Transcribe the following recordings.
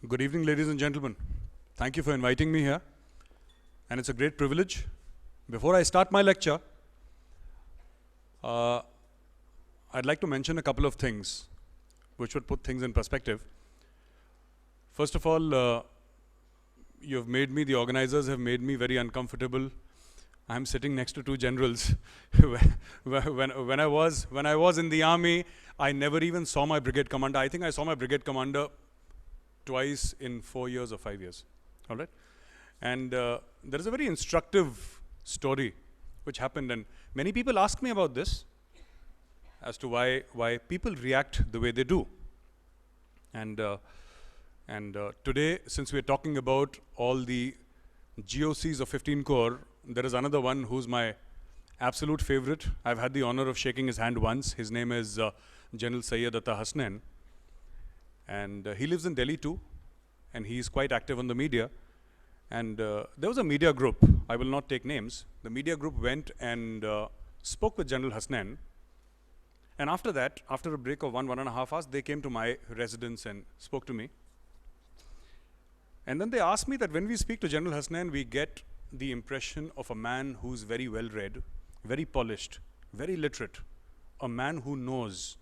Good evening, ladies and gentlemen. Thank you for inviting me here, and it's a great privilege. Before I start my lecture, uh, I'd like to mention a couple of things which would put things in perspective. First of all, the organizers have made me very uncomfortable. I'm sitting next to two generals. when I was in the army, I never even saw my brigade commander. I think I saw my brigade commander twice in 4 years or 5 years. All right? And there is a very instructive story which happened, and many people ask me about this as to why people react the way they do. And today, since we're talking about all the GOCs of 15 Corps, there is another one who's my absolute favorite. I've had the honor of shaking his hand once. His name is General Syed Atta Hasnain. And he lives in Delhi too, and he is quite active on the media. And there was a media group, I will not take names. The media group went and spoke with General Hasnain. And after that, after a break of 1.5 hours, they came to my residence and spoke to me. And then they asked me that when we speak to General Hasnain, we get the impression of a man who's very well read, very polished, very literate, a man who knows.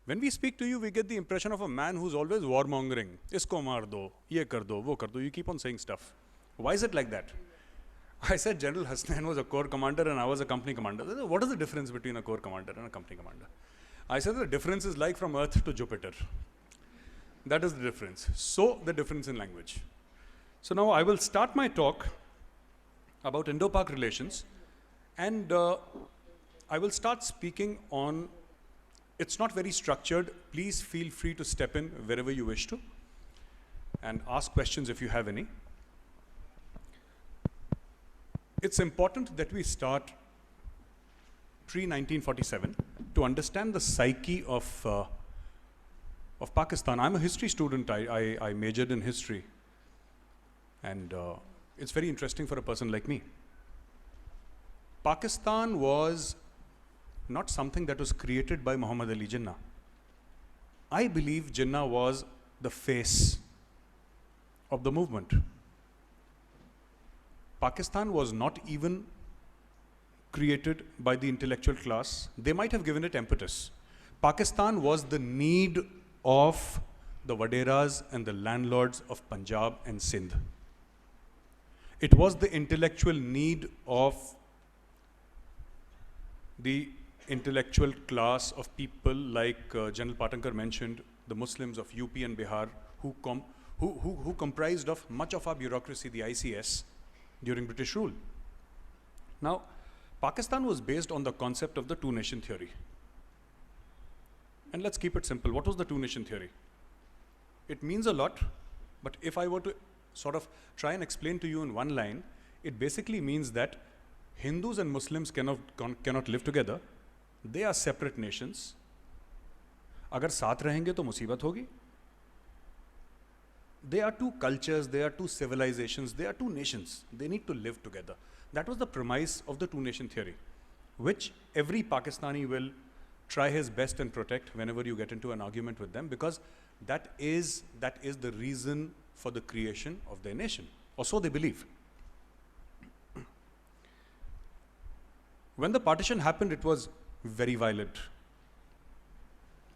When we speak to you, we get the impression of a man who's always warmongering. Isko maar do, ye kar do, wo kar do. You keep on saying stuff. Why is it like that? I said General Hasnain was a corps commander and I was a company commander. They said, what is the difference between a corps commander and a company commander? I said the difference is like from Earth to Jupiter. That is the difference. So the difference in language. So now I will start my talk about Indo-Pak relations, and I will start speaking on. It's not very structured. Please feel free to step in wherever you wish to and ask questions if you have any. It's important that we start pre-1947 to understand the psyche of Pakistan. I'm a history student. I majored in history. And it's very interesting for a person like me. Pakistan was not something that was created by Muhammad Ali Jinnah. I believe Jinnah was the face of the movement. Pakistan was not even created by the intellectual class. They might have given it impetus. Pakistan was the need of the Waderas and the landlords of Punjab and Sindh. It was the intellectual need of the intellectual class of people like General Patankar mentioned, the Muslims of UP and Bihar, who comprised of much of our bureaucracy, the ICS, during British rule. Now, Pakistan was based on the concept of the two-nation theory. And let's keep it simple. What was the two-nation theory? It means a lot, but if I were to sort of try and explain to you in one line, it basically means that Hindus and Muslims cannot live together. They are separate nations. अगर साथ रहेंगे तो मुसीबत होगी. They are two cultures, they are two civilizations, they are two nations. They need to live together. That was the premise of the two-nation theory, which every Pakistani will try his best and protect whenever you get into an argument with them, because that is the reason for the creation of their nation, or so they believe. When the partition happened, it was very violent.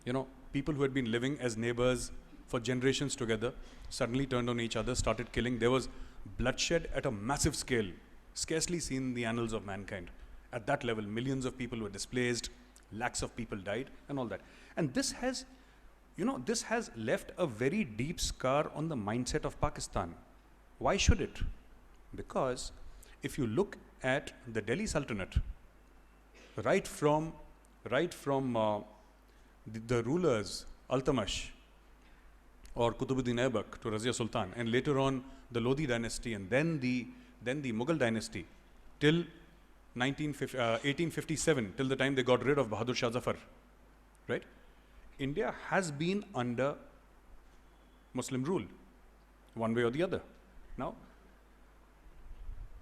You know, people who had been living as neighbors for generations together suddenly turned on each other, started killing. There was bloodshed at a massive scale, scarcely seen in the annals of mankind. At that level, millions of people were displaced, lakhs of people died, and all that. And this has left a very deep scar on the mindset of Pakistan. Why should it? Because if you look at the Delhi Sultanate, right from the rulers, Altamash or Qutbuddin Aibak to Razia Sultan, and later on the Lodi dynasty, and then the Mughal dynasty, till 1857, till the time they got rid of Bahadur Shah Zafar, right? India has been under Muslim rule, one way or the other. Now,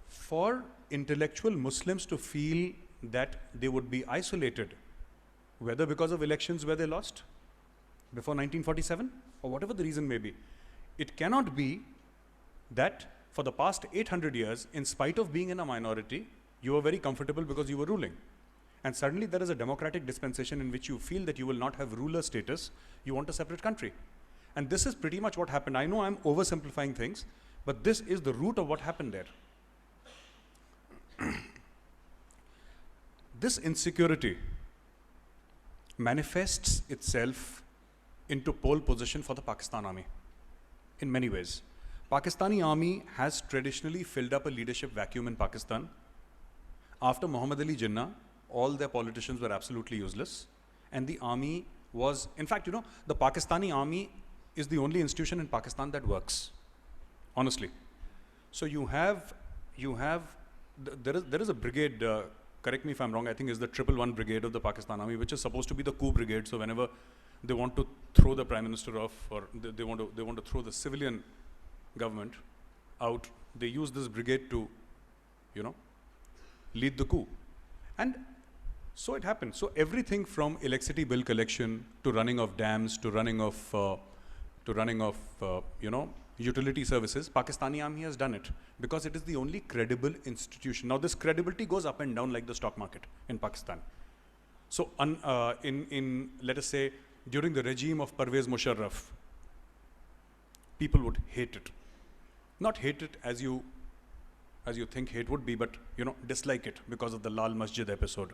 for intellectual Muslims to feel that they would be isolated, whether because of elections where they lost before 1947 or whatever the reason may be, It cannot be that for the past 800 years, in spite of being in a minority, you were very comfortable because you were ruling. And suddenly there is a democratic dispensation in which you feel that you will not have ruler status, you want a separate country. And this is pretty much what happened. I know I'm oversimplifying things, but this is the root of what happened there. This insecurity manifests itself into pole position for the Pakistan army in many ways. Pakistani army has traditionally filled up a leadership vacuum in Pakistan. After Muhammad Ali Jinnah, all their politicians were absolutely useless, and the army was, in fact, you know, the Pakistani army is the only institution in Pakistan that works, honestly. So there is a brigade, correct me if I'm wrong, I think is the 111 brigade of the Pakistan army, which is supposed to be the coup brigade. So whenever they want to throw the prime minister off, or they want to throw the civilian government out, they use this brigade to, you know, lead the coup. And so it happened. So everything from electricity bill collection to running of dams to running of you know, utility services, Pakistani army has done it because it is the only credible institution. Now this credibility goes up and down like the stock market in Pakistan. So in let us say during the regime of Pervez Musharraf, people would hate it. Not hate it as you think hate would be, but you know, dislike it because of the Lal Masjid episode.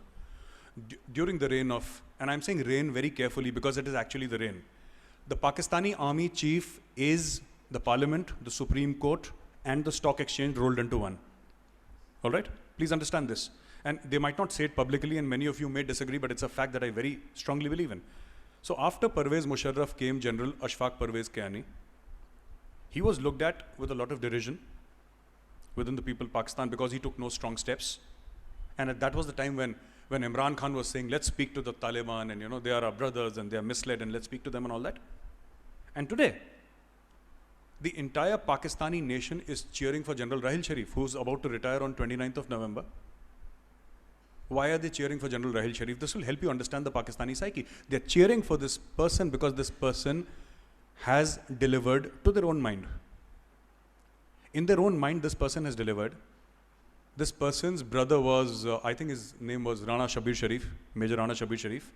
During the reign of, and I'm saying reign very carefully because it is actually the reign. The Pakistani army chief is the parliament, the Supreme Court, and the stock exchange rolled into one. All right? Please understand this. And they might not say it publicly, and many of you may disagree, but it's a fact that I very strongly believe in. So after Pervez Musharraf came General Ashfaq Pervez Kiani. He was looked at with a lot of derision within the people of Pakistan because he took no strong steps. And that was the time when Imran Khan was saying, let's speak to the Taliban, and you know, they are our brothers and they are misled, and let's speak to them and all that. And today, the entire Pakistani nation is cheering for General Rahil Sharif, who's about to retire on 29th of November. Why are they cheering for General Rahil Sharif? This will help you understand the Pakistani psyche. They're cheering for this person because this person has delivered to their own mind. In their own mind, this person has delivered. This person's brother was, I think his name was Rana Shabir Sharif, Major Rana Shabir Sharif.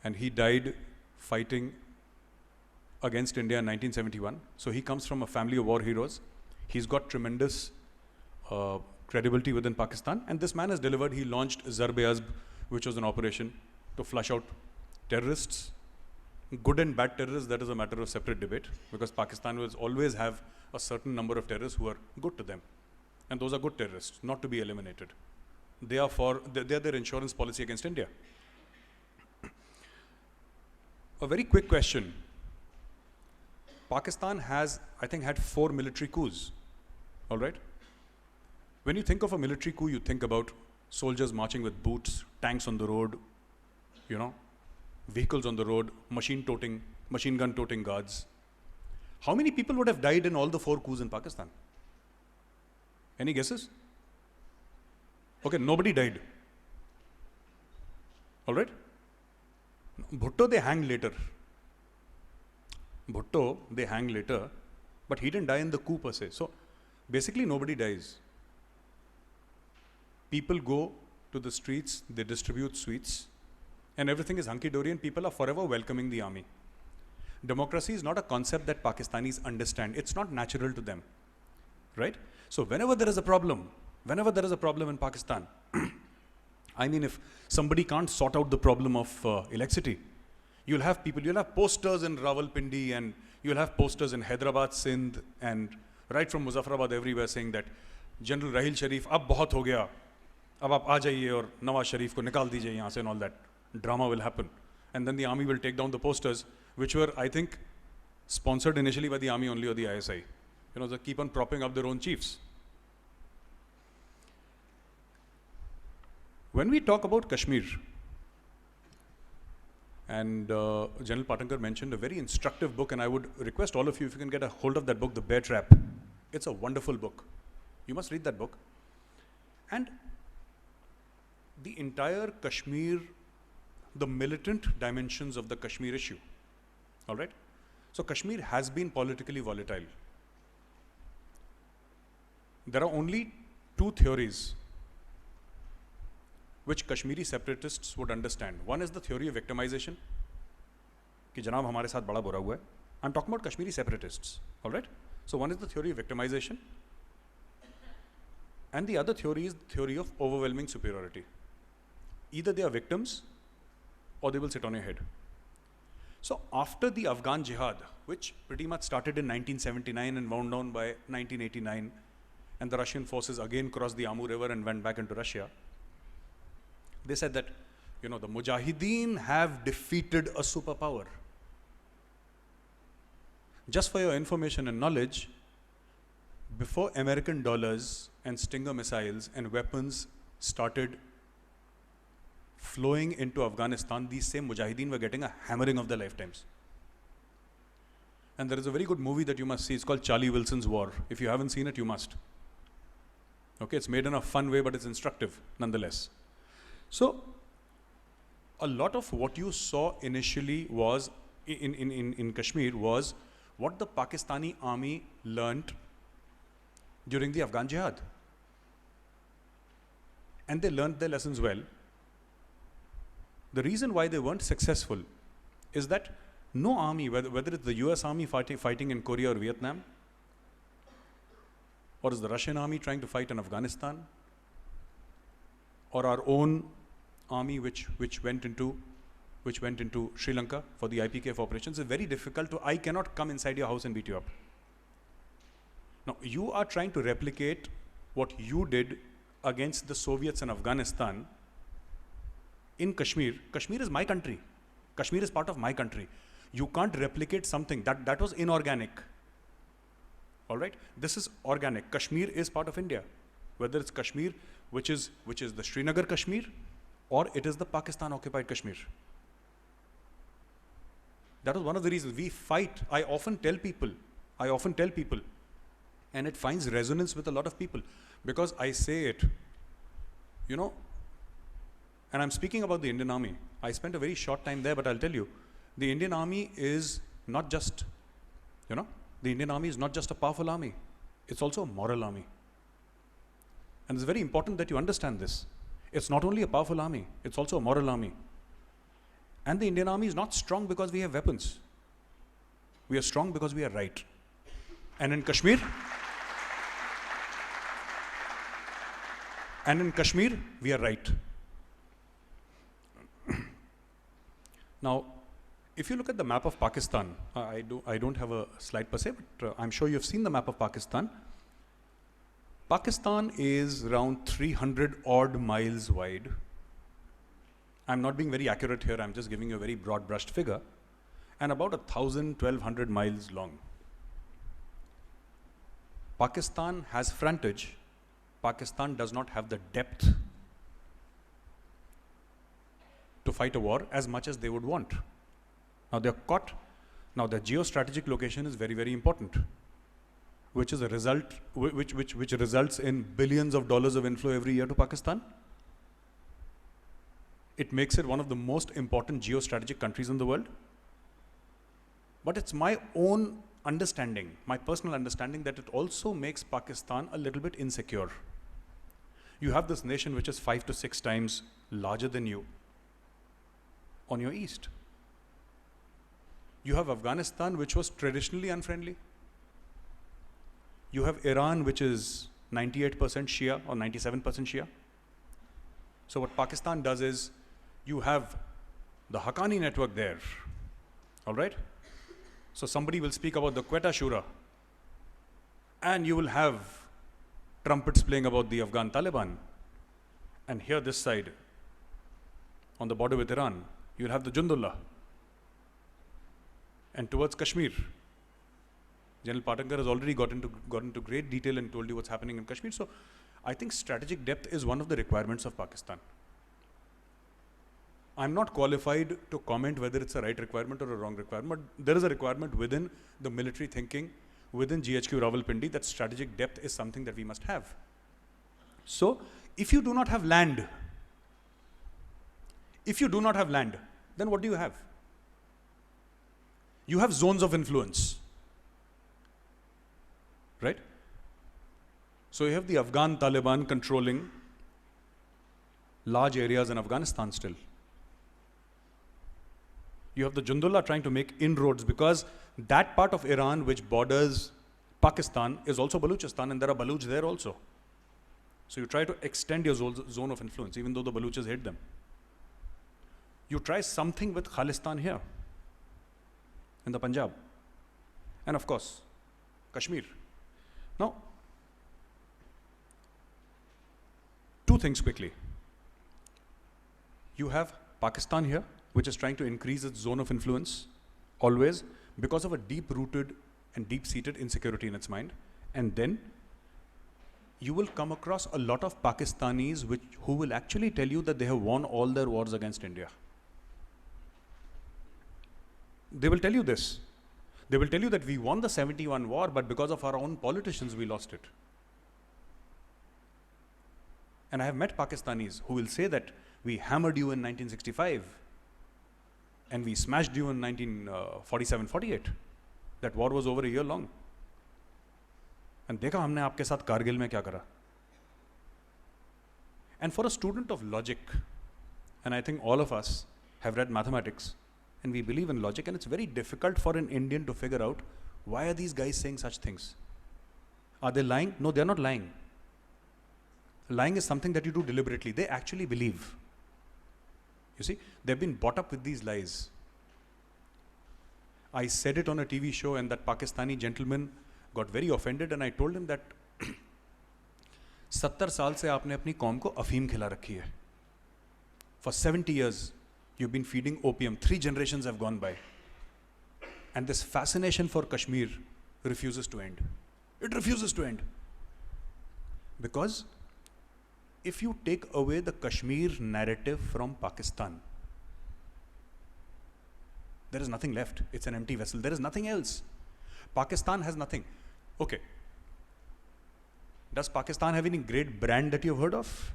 And he died fighting against India in 1971. So he comes from a family of war heroes. He's got tremendous credibility within Pakistan. And this man has delivered. He launched Zarb-e-Azb, which was an operation to flush out terrorists. Good and bad terrorists, that is a matter of separate debate, because Pakistan will always have a certain number of terrorists who are good to them. And those are good terrorists, not to be eliminated. They are their insurance policy against India. A very quick question. Pakistan has, I think, had 4 military coups. All right? When you think of a military coup, you think about soldiers marching with boots, tanks on the road, you know, vehicles on the road, machine gun toting guards. How many people would have died in all the 4 coups in Pakistan? Any guesses? Okay, nobody died. All right? Bhutto, they hanged later. But he didn't die in the coup per se. So basically nobody dies. People go to the streets, they distribute sweets, and everything is hunky-dory, and people are forever welcoming the army. Democracy is not a concept that Pakistanis understand. It's not natural to them, right? So whenever there is a problem in Pakistan, I mean, if somebody can't sort out the problem of electricity, you'll have posters in Rawalpindi, and you'll have posters in Hyderabad, Sindh, and right from Muzaffarabad everywhere saying that General Rahil Sharif, ab bahut ho gaya, ab aap aa jaiye aur Nawaz Sharif ko nikal dijiye yahan se, and all that drama will happen. And then the army will take down the posters, which were, I think, sponsored initially by the army only or the ISI. You know, they keep on propping up their own chiefs. When we talk about Kashmir, and General Patankar mentioned a very instructive book, and I would request all of you, if you can get a hold of that book, The Bear Trap. It's a wonderful book. You must read that book. And the entire Kashmir, the militant dimensions of the Kashmir issue. All right? So Kashmir has been politically volatile. There are only two theories which Kashmiri separatists would understand. One is the theory of victimization, कि जनाब हमारे साथ बड़ा बुरा हुआ है. I'm talking about Kashmiri separatists, all right? So one is the theory of victimization, and the other theory is the theory of overwhelming superiority. Either they are victims or they will sit on your head. So after the Afghan Jihad, which pretty much started in 1979 and wound down by 1989, and the Russian forces again crossed the Amur River and went back into Russia, they said that, the Mujahideen have defeated a superpower. Just for your information and knowledge, before American dollars and Stinger missiles and weapons started flowing into Afghanistan, these same Mujahideen were getting a hammering of their lifetimes. And there is a very good movie that you must see. It's called Charlie Wilson's War. If you haven't seen it, you must. Okay, it's made in a fun way, but it's instructive nonetheless. So, a lot of what you saw initially was in Kashmir was what the Pakistani army learnt during the Afghan Jihad. And they learnt their lessons well. The reason why they weren't successful is that no army, whether it's the US army fighting in Korea or Vietnam, or is the Russian army trying to fight in Afghanistan, or our own army which went into Sri Lanka for the IPKF operations, is very difficult to, I cannot come inside your house and beat you up. Now, you are trying to replicate what you did against the Soviets in Afghanistan in Kashmir. Kashmir is my country. Kashmir is part of my country. You can't replicate something that was inorganic. All right? This is organic. Kashmir is part of India. Whether it's Kashmir, which is the Srinagar Kashmir, or it is the Pakistan occupied Kashmir. That was one of the reasons we fight. I often tell people, and it finds resonance with a lot of people, because I say it, and I'm speaking about the Indian Army. I spent a very short time there, but I'll tell you, the Indian Army is not just, the Indian Army is not just a powerful army. It's also a moral army. And it's very important that you understand this. It's not only a powerful army, it's also a moral army. And the Indian Army is not strong because we have weapons. We are strong because we are right. And in Kashmir, we are right. Now, if you look at the map of Pakistan, I don't have a slide per se, but I'm sure you've seen the map of Pakistan. Pakistan is around 300 odd miles wide. I'm not being very accurate here, I'm just giving you a very broad brushed figure, and about 1,200 miles long. Pakistan has frontage. Pakistan does not have the depth to fight a war as much as they would want. Now they're caught. Now their geostrategic location is very, very important, which is a result, which results in billions of dollars of inflow every year to Pakistan. It makes it one of the most important geostrategic countries in the world. But it's my own understanding, my personal understanding, that it also makes Pakistan a little bit insecure. You have this nation which is 5 to 6 times larger than you on your east. You have Afghanistan, which was traditionally unfriendly. You have Iran, which is 98% Shia or 97% Shia. So what Pakistan does is, you have the Haqqani network there, all right? So somebody will speak about the Quetta Shura, and you will have trumpets playing about the Afghan Taliban. And here this side, on the border with Iran, you'll have the Jundullah. And towards Kashmir, General Patankar has already got into great detail and told you what's happening in Kashmir. So I think strategic depth is one of the requirements of Pakistan. I'm not qualified to comment whether it's a right requirement or a wrong requirement, but there is a requirement within the military thinking, within GHQ Rawalpindi, that strategic depth is something that we must have. So, if you do not have land, then what do you have? You have zones of influence, right? So you have the Afghan Taliban controlling large areas in Afghanistan still. You have the Jundullah trying to make inroads because that part of Iran which borders Pakistan is also Baluchistan, and there are Baluch there also. So you try to extend your zone of influence, even though the Baluchis hate them. You try something with Khalistan here, in the Punjab. And of course, Kashmir. Now, two things quickly. You have Pakistan here, which is trying to increase its zone of influence, always, because of a deep-rooted and deep-seated insecurity in its mind. And then, you will come across a lot of Pakistanis who will actually tell you that they have won all their wars against India. They will tell you this. They will tell you that we won the 71 war, but because of our own politicians, we lost it. And I have met Pakistanis who will say that we hammered you in 1965 and we smashed you in 1947-48. That war was over a year long. And देखा हमने आपके साथ कारगिल में क्या करा. And for a student of logic, and I think all of us have read mathematics, and we believe in logic, and it's very difficult for an Indian to figure out why are these guys saying such things. Are they lying? No, they're not lying. Lying is something that you do deliberately. They actually believe. You see, they've been brought up with these lies. I said it on a TV show, and that Pakistani gentleman got very offended, and I told him that 70 साल से आपने अपनी कौम को अफीम खिला रखी है. For 70 years, you've been feeding opium. 3 generations have gone by. And this fascination for Kashmir refuses to end. It refuses to end. Because if you take away the Kashmir narrative from Pakistan, there is nothing left. It's an empty vessel. There is nothing else. Pakistan has nothing. Okay. Does Pakistan have any great brand that you've heard of?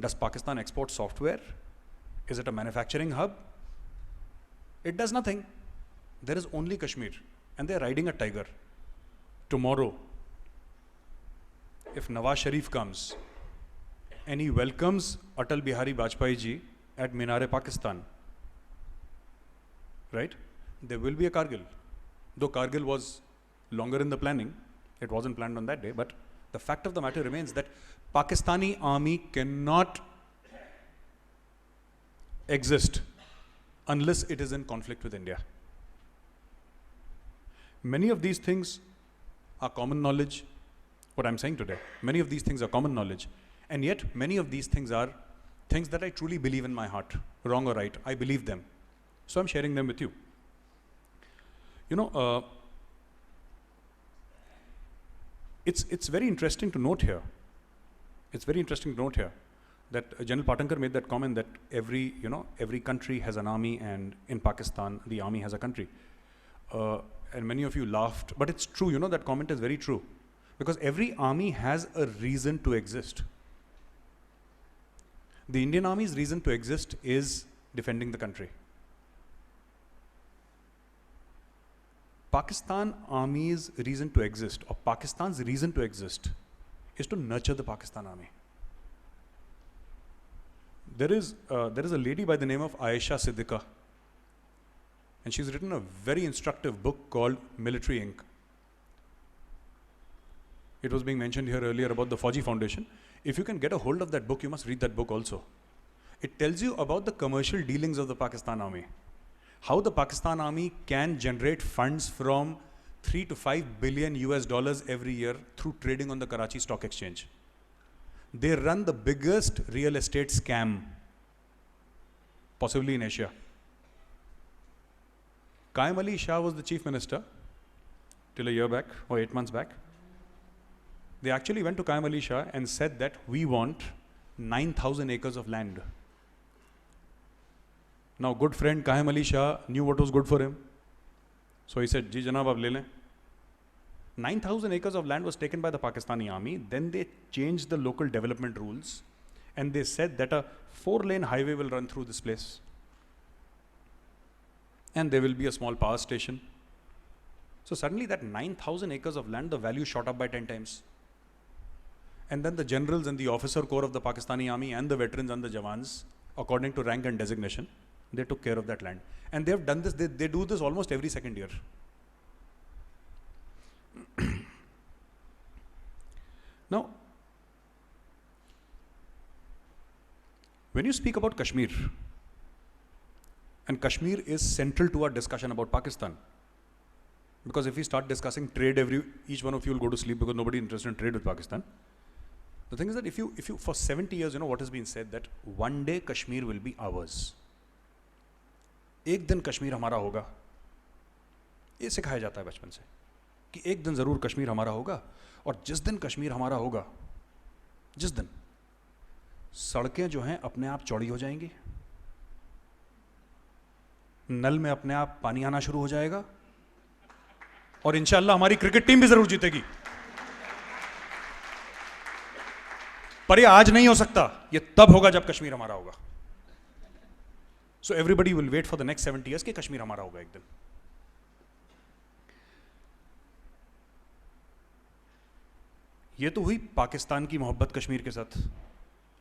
Does Pakistan export software? Is it a manufacturing hub? It does nothing. There is only Kashmir, and they're riding a tiger. Tomorrow, if Nawaz Sharif comes and he welcomes Atal Bihari Vajpayee ji at Minar-e-Pakistan, right? There will be a Kargil. Though Kargil was longer in the planning, it wasn't planned on that day, but the fact of the matter remains that Pakistani army cannot exist unless it is in conflict with India. Many of these things are common knowledge, what I'm saying today. Many of these things are common knowledge. And yet, many of these things are things that I truly believe in my heart. Wrong or right, I believe them. So I'm sharing them with you. You know, it's very interesting to note here. It's very interesting to note here that General Patankar made that comment that every country has an army, and in Pakistan, the army has a country. And many of you laughed, but it's true, that comment is very true. Because every army has a reason to exist. The Indian Army's reason to exist is defending the country. Pakistan Army's reason to exist, or Pakistan's reason to exist, is to nurture the Pakistan Army. There is a lady by the name of Ayesha Siddiqa, and she's written a very instructive book called Military Inc. It was being mentioned here earlier about the Fauji Foundation. If you can get a hold of that book, you must read that book also. It tells you about the commercial dealings of the Pakistan Army. How the Pakistan Army can generate funds from 3 to 5 billion US dollars every year through trading on the Karachi Stock Exchange. They run the biggest real estate scam, possibly in Asia. Qaim Ali Shah was the chief minister till a year back, or 8 months back. They actually went to Qaim Ali Shah and said that we want 9,000 acres of land. Now, good friend Qaim Ali Shah knew what was good for him. So he said, Ji Janab, ab le lein. 9,000 acres of land was taken by the Pakistani army. Then they changed the local development rules, and they said that a 4-lane highway will run through this place. and there will be a small power station. So suddenly that 9,000 acres of land, the value shot up by 10 times. And then the generals and the officer corps of the Pakistani army and the veterans and the Jawans, according to rank and designation, they took care of that land. And they have done this, they do this almost every second year. Now, when you speak about Kashmir, and Kashmir is central to our discussion about Pakistan, because if we start discussing trade, each one of you will go to sleep because nobody is interested in trade with Pakistan. The thing is that if you for 70 years, you know what has been said, that one day Kashmir will be ours. एक दिन कश्मीर हमारा होगा, ये सिखाया जाता है बचपन से कि एक दिन ज़रूर कश्मीर हमारा होगा. और जिस दिन कश्मीर हमारा होगा, जिस दिन सड़कें जो हैं अपने आप चौड़ी हो जाएंगी, नल में अपने आप पानी आना शुरू हो जाएगा, और इंशाअल्लाह हमारी क्रिकेट टीम भी जरूर जीतेगी. पर ये आज नहीं हो सकता, ये तब होगा जब कश्मीर हमारा होगा. So everybody will wait for the next 70 years कि कश्मीर हमारा होगा एक दिन. ये तो हुई पाकिस्तान की मोहब्बत कश्मीर के साथ.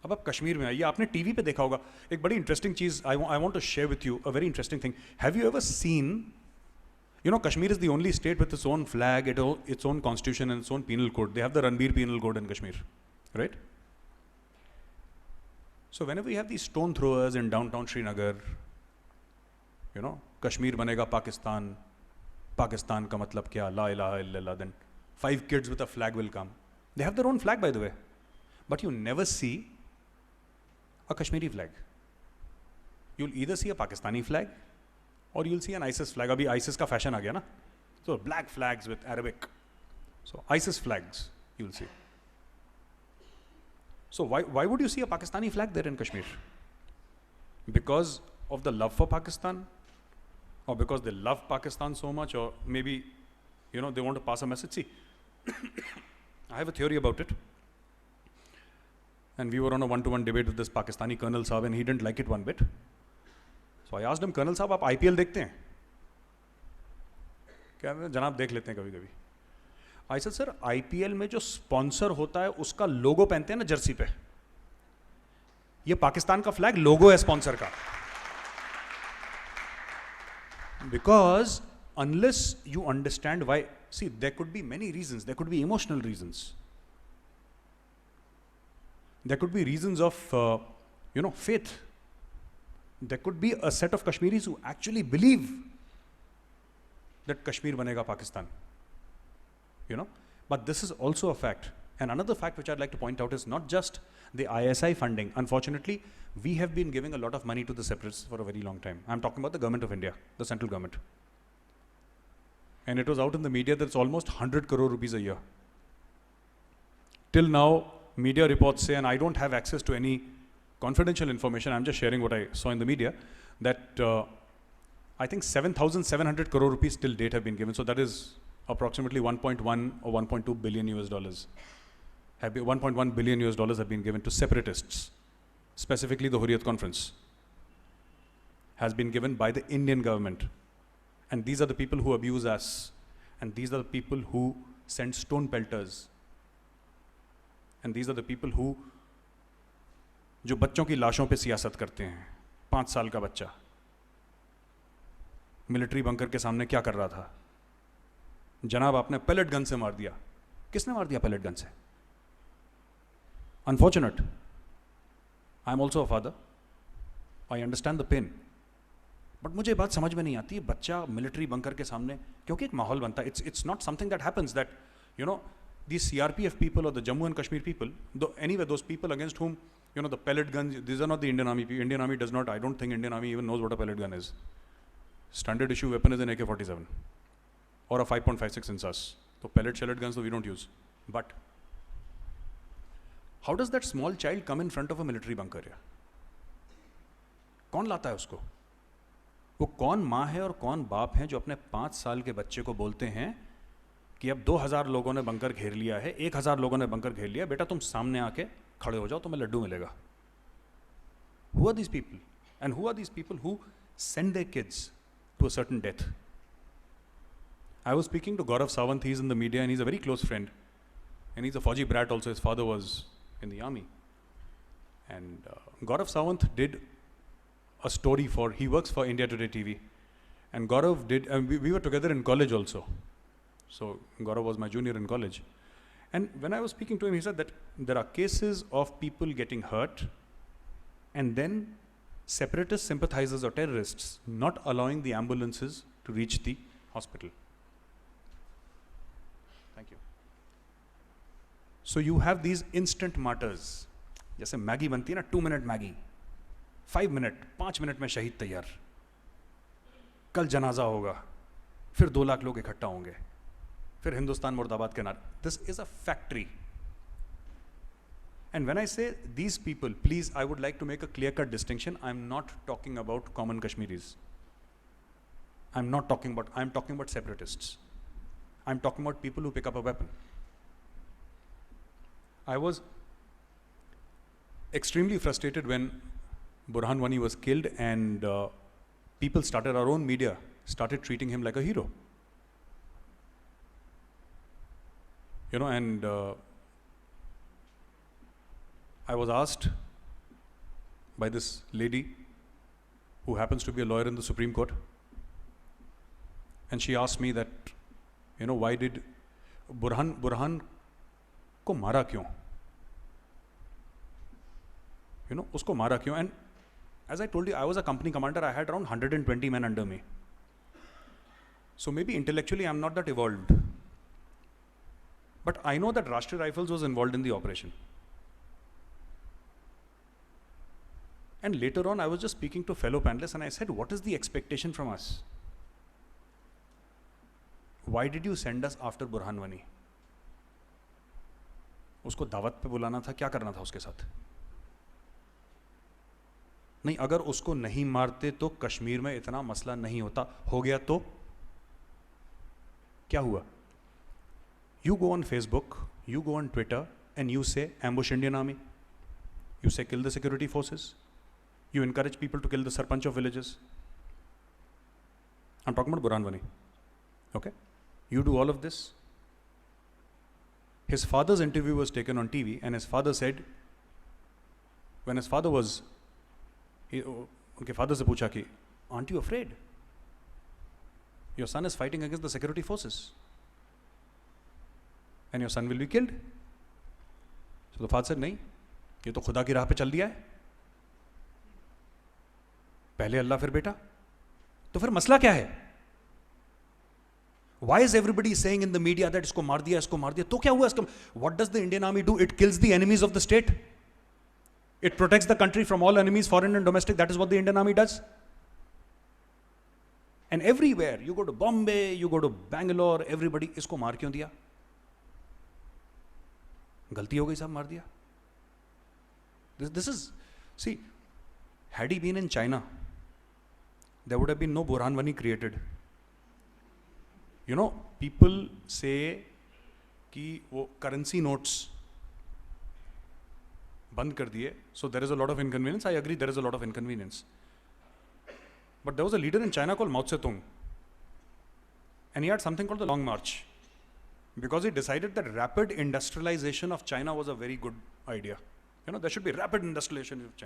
अब आप कश्मीर में आइए, आपने टीवी पे देखा होगा एक बड़ी इंटरेस्टिंग चीज. I want to share with you a very interesting thing. Have you ever seen, you know, Kashmir is the only state with its own flag, its own constitution and its own penal code. They have the Ranbir penal code in Kashmir, right? So whenever we have these stone throwers in downtown Srinagar, you know, Kashmir banega Pakistan, Pakistan ka matlab kya, la ilaha illallah, then 5 kids with a flag will come. They have their own flag, by the way, but you never see a Kashmiri flag. You'll either see a Pakistani flag or you'll see an ISIS flag. Abhi ISIS ka fashion aa gaya na, so black flags with Arabic, so ISIS flags you'll see. So why would you see a Pakistani flag there in Kashmir? Because of the love for Pakistan, or because they love Pakistan so much, or maybe, you know, they want to pass a message. See, I have a theory about it, and we were on a one-to-one debate with this Pakistani Colonel Saab, and he didn't like it one bit. So I asked him, Colonel Saab, आप IPL देखते हैं क्या? जनाब देख लेते हैं कभी कभी. I said, सर IPL में जो स्पॉन्सर होता है उसका लोगो पहनते हैं ना जर्सी पे, ये पाकिस्तान का फ्लैग लोगो है स्पॉन्सर का. Because unless you understand why, see, there could be many reasons. There could be emotional reasons. There could be reasons of, you know, faith. There could be a set of Kashmiris who actually believe that Kashmir banega Pakistan. You know, but this is also a fact. And another fact which I'd like to point out is not just the ISI funding. Unfortunately, we have been giving a lot of money to the separatists for a very long time. I'm talking about the government of India, the central government. And it was out in the media that it's almost 100 crore rupees a year. Till now, media reports say, and I don't have access to any confidential information, I'm just sharing what I saw in the media, that I think 7,700 crore rupees till date have been given. So that is approximately 1.1 or 1.2 billion US dollars. 1.1 billion US dollars have been given to separatists. Specifically the Hurriyat Conference has been given by the Indian government. And these are the people who abuse us. And these are the people who send stone pelters. And these are the people who जो बच्चों की लाशों पे सियासत करते हैं. 5 साल का बच्चा मिलिट्री बंकर के सामने क्या कर रहा था? जनाब आपने पैलेट गन से मार दिया. किसने मार दिया पैलेट गन से? Unfortunate. I am also a father. I understand the pain. But मुझे बात समझ में नहीं आती, बच्चा मिलिट्री बंकर के सामने, क्योंकि एक माहौल बनता है. It's not something that happens that, you know, these CRPF people or the Jammu and Kashmir people, anyway, those people against whom, you know, the pellet guns, these are not the Indian Army. Indian Army does not, I don't think Indian Army even knows what a pellet gun is. Standard issue weapon is an AK-47 or a 5.56 INSAS. So pellet guns, so we don't use. But how does that small child come in front of a military bunker? कौन लाता है उसको? वो कौन माँ है और कौन बाप है जो अपने 5 साल के बच्चे को बोलते हैं कि अब 2000 लोगों ने बंकर घेर लिया है, 1000 लोगों ने बंकर घेर लिया, बेटा तुम सामने आके खड़े हो जाओ, तुम्हें लड्डू मिलेगा. Who are these people? And who are these people who send their kids to a certain death. I was speaking to Gaurav Sawant, he's in the media and he's a very close friend. And he's a Fauji brat also, his father was in the army. And Gaurav Sawant did a story he works for India Today TV. And Gaurav did, we were together in college also. So Gaurav was my junior in college. And when I was speaking to him, he said that there are cases of people getting hurt and then separatist sympathizers or terrorists not allowing the ambulances to reach the hospital. Thank you. So you have these instant martyrs. जैसे Maggi बनती है ना 2 minute Maggi 5 minute 5 minute में शहीद तैयार कल जनाजा होगा फिर 2 लाख लोग इकट्ठा होंगे फिर हिंदुस्तान मुर्दाबाद के नारे this is a factory and when I say these people please I would like to make a clear cut distinction I'm not talking about common Kashmiris I'm talking about separatists I'm talking about people who pick up a weapon I was extremely frustrated when Burhan Wani was killed and people started, our own media started treating him like a hero. You know, and I was asked by this lady who happens to be a lawyer in the Supreme Court and she asked me that, you know, why did Burhan को मारा क्यों? You know, usko mara kyun? And as I told you, I was a company commander. I had around 120 men under me. So maybe intellectually I'm not that evolved. But I know that Rashtriya Rifles was involved in the operation. And later on, I was just speaking to fellow panelists and I said, what is the expectation from us? Why did you send us after Burhan Wani? उसको दावत पे बुलाना था, क्या करना था उसके साथ? नहीं अगर उसको नहीं मारते तो कश्मीर में इतना मसला नहीं होता हो गया तो क्या हुआ you go on Facebook you go on Twitter and you से एम्बुश इंडियन आर्मी यू से kill the security forces you encourage people to kill the sarpanch of villages I'm talking about Burhan Wani okay you do all of this his father's interview was taken on TV and his father said when his father was उनके father से पूछा कि aren't you afraid your son is fighting against the security forces and your son will be killed so the father said नहीं ये तो खुदा की राह पे चल दिया है पहले अल्लाह फिर बेटा तो फिर मसला क्या है why is everybody saying in the media that इसको मार दिया तो क्या हुआ इसका what does the Indian army do it kills the enemies of the state it protects the country from all enemies foreign and domestic that is what the Indian army does and everywhere you go to Bombay you go to Bangalore everybody इसको मार क्यों दिया गलती हो गई साहब मार दिया this is see had he been in China there would have been no Burhan Wani created you know people say कि वो currency notes बंद कर दिए so there is a lot of inconvenience I agree there is a lot of inconvenience but there was a leader in China called Mao Zedong and he had something called the Long March because he decided that rapid industrialization of China was a very good idea you know there should be rapid industrialization of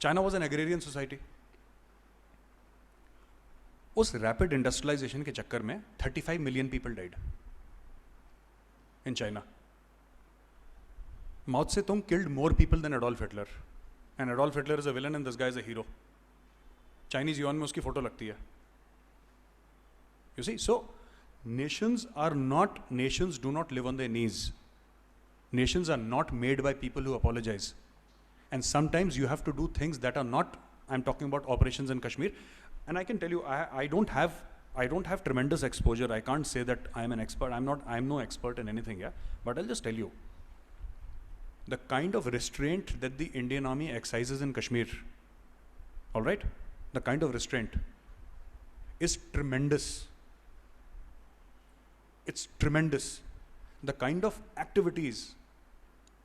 China was an agrarian society उस rapid industrialization के चक्कर में 35 million people died in China Mao Zedong killed more people than Adolf Hitler and Adolf Hitler is a villain and this guy is a hero Chinese yuan में उसकी photo लगती है you see so nations do not live on their knees nations are not made by people who apologize and sometimes you have to do things that are not I'm talking about operations in Kashmir and I can tell you I don't have tremendous exposure I can't say that I'm an expert I'm no expert in anything yeah but I'll just tell you the kind of restraint that the Indian army exercises in Kashmir all right the kind of restraint is tremendous it's tremendous the kind of activities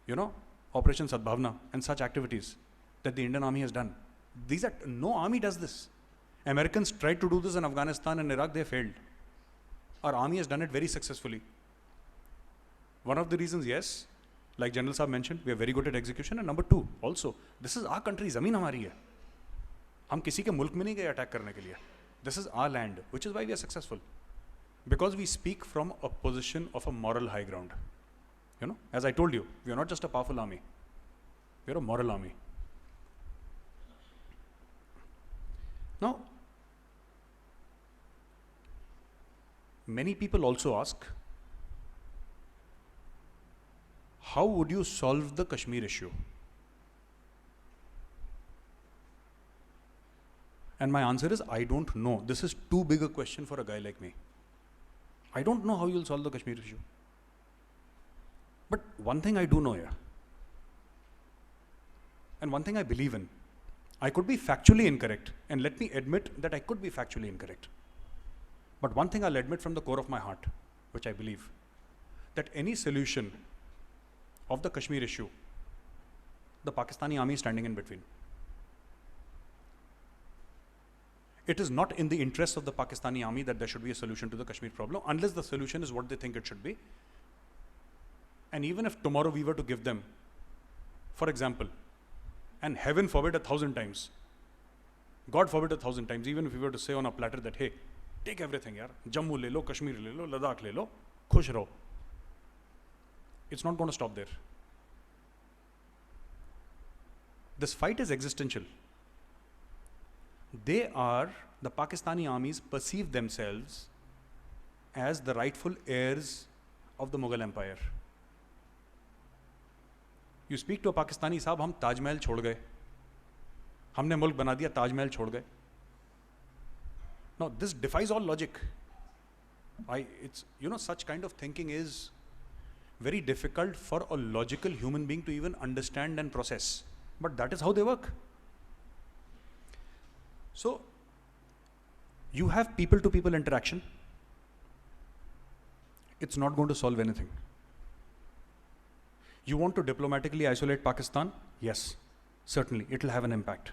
you know Operation Sadbhavna and such activities that the Indian army has done no army does this Americans tried to do this in Afghanistan and Iraq, they failed. Our army has done it very successfully. One of the reasons, yes, like General Saab mentioned, we are very good at execution. And number two, also, this is our country, ज़मीन हमारी है. हम किसी के मुल्क में नहीं गए अटैक करने के लिए. This is our land, which is why we are successful. Because we speak from a position of a moral high ground. You know, as I told you, we are not just a powerful army. We are a moral army. Now, many people also ask, how would you solve the Kashmir issue? And my answer is, I don't know. This is too big a question for a guy like me. I don't know how you'll solve the Kashmir issue. But one thing I do know here, and one thing I believe in, I could be factually incorrect, and let me admit that I could be factually incorrect. But one thing I'll admit from the core of my heart, which I believe, that any solution of the Kashmir issue, the Pakistani army is standing in between. It is not in the interest of the Pakistani army that there should be a solution to the Kashmir problem, unless the solution is what they think it should be. And even if tomorrow we were to give them, for example, and heaven forbid 1,000 times, God forbid 1,000 times, even if we were to say on a platter that, hey, take everything, yaar, Jammu le lo, Kashmir le lo, Ladakh le lo, khush raho. It's not going to stop there. This fight is existential. The Pakistani armies perceive themselves as the rightful heirs of the Mughal Empire. You speak to a Pakistani, साहब हम ताजमहल छोड़ गए, हमने मुल्क बना दिया, ताजमहल छोड़ गए. Now this defies all logic. It's, you know, such kind of thinking is very difficult for a logical human being to even understand and process. But that is how they work. So, you have people-to-people interaction. It's not going to solve anything. You want to diplomatically isolate Pakistan? Yes, certainly, it will have an impact.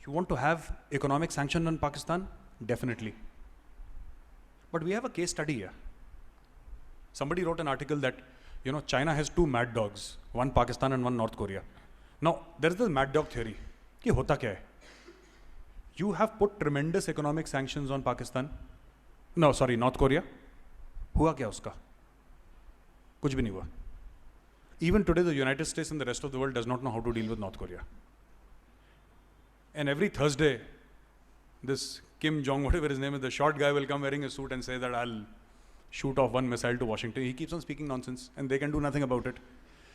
You want to have economic sanction on Pakistan? Definitely. But we have a case study here. Somebody wrote an article that, you know, China has two mad dogs, one Pakistan and one North Korea. Now, there is this mad dog theory. Ki hota kya hai? You have put tremendous economic sanctions on Pakistan. No, sorry, North Korea. Hua kya uska? Kuch bhi nahi hua. Even today, the United States and the rest of the world does not know how to deal with North Korea. And every Thursday, this Kim Jong, whatever his name is, the short guy will come wearing a suit and say that I'll shoot off one missile to Washington. He keeps on speaking nonsense and they can do nothing about it.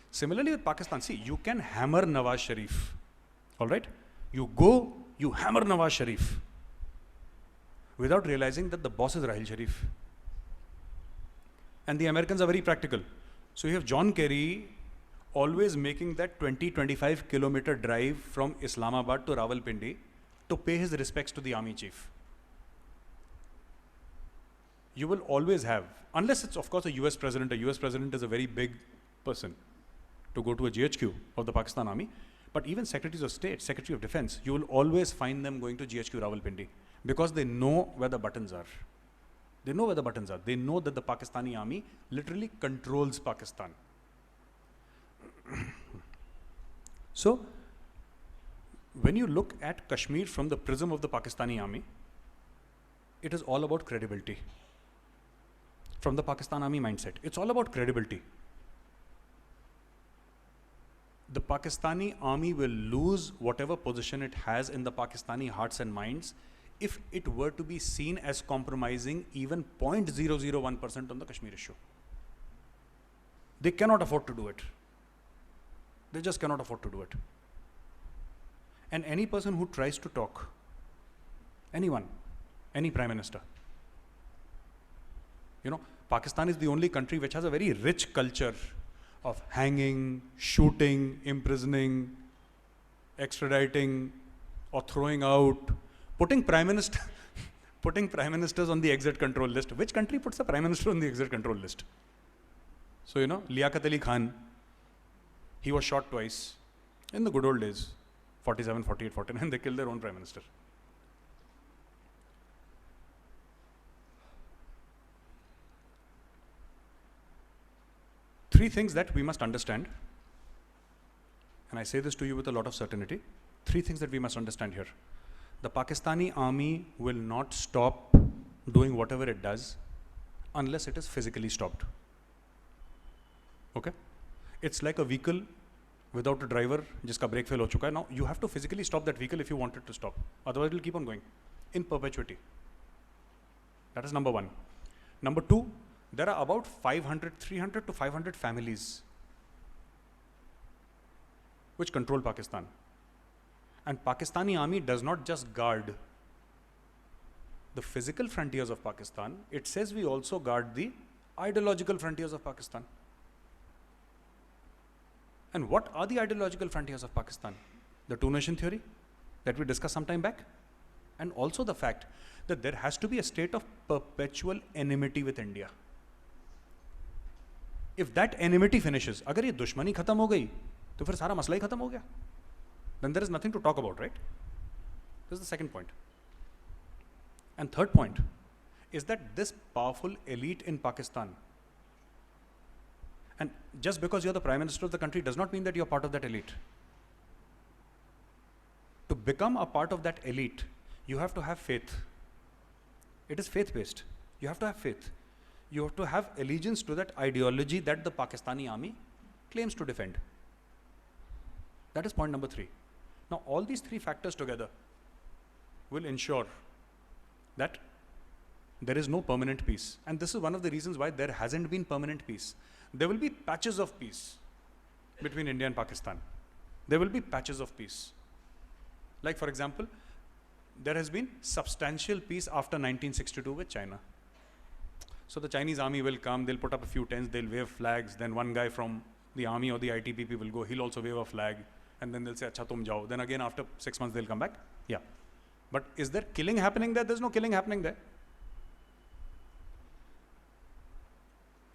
Similarly with Pakistan, see, you can hammer Nawaz Sharif, all right? You go, you hammer Nawaz Sharif without realizing that the boss is Rahil Sharif. And the Americans are very practical. So you have John Kerry always making that 20-25 kilometer drive from Islamabad to Rawalpindi to pay his respects to the army chief. You will always have, unless it's of course a US president is a very big person to go to a GHQ of the Pakistan army, but even secretaries of state, secretary of defense, you will always find them going to GHQ Rawalpindi because they know where the buttons are. They know where the buttons are. They know that the Pakistani army literally controls Pakistan. So, when you look at Kashmir from the prism of the Pakistani army, it is all about credibility. From the Pakistan army mindset, it's all about credibility. The Pakistani army will lose whatever position it has in the Pakistani hearts and minds if it were to be seen as compromising even 0.001% on the Kashmir issue. They cannot afford to do it. They just cannot afford to do it. And any person who tries to talk, anyone, any prime minister, you know, Pakistan is the only country which has a very rich culture of hanging, shooting, imprisoning, extraditing, or throwing out, putting prime ministers on the exit control list. Which country puts a prime minister on the exit control list? So, you know, Liaquat Ali Khan, he was shot twice in the good old days, 47, 48, 49, they killed their own prime minister. three things that we must understand, and I say this to you with a lot of certainty, three things that we must understand here. The Pakistani army will not stop doing whatever it does unless it is physically stopped. Okay? It's like a vehicle without a driver, jiska brake fail ho chuka hai. Now you have to physically stop that vehicle if you want it to stop. Otherwise it will keep on going in perpetuity. That is number one. Number two, there are about 300 to 500 families which control Pakistan. And Pakistani army does not just guard the physical frontiers of Pakistan, it says we also guard the ideological frontiers of Pakistan. And what are the ideological frontiers of Pakistan? The two-nation theory that we discussed some time back, and also the fact that there has to be a state of perpetual enmity with India. If that enmity finishes, agar ye dushmani khatam ho gayi, to fir sara masla hi khatam ho gaya. Then there is nothing to talk about, right? This is the second point. And third point is that this powerful elite in Pakistan, and just because you're the Prime Minister of the country does not mean that you're part of that elite. To become a part of that elite, you have to have faith. It is faith-based. You have to have faith. You have to have allegiance to that ideology that the Pakistani army claims to defend. That is point number three. Now, all these three factors together will ensure that there is no permanent peace. And this is one of the reasons why there hasn't been permanent peace. There will be patches of peace between India and Pakistan. There will be patches of peace. Like, for example, there has been substantial peace after 1962 with China. So the Chinese army will come, they'll put up a few tents, they'll wave flags, then one guy from the army or the ITBP will go, he'll also wave a flag, and then they'll say, "Acha tum jao." Then again after 6 months they'll come back. Yeah. But is there killing happening there? There's no killing happening there.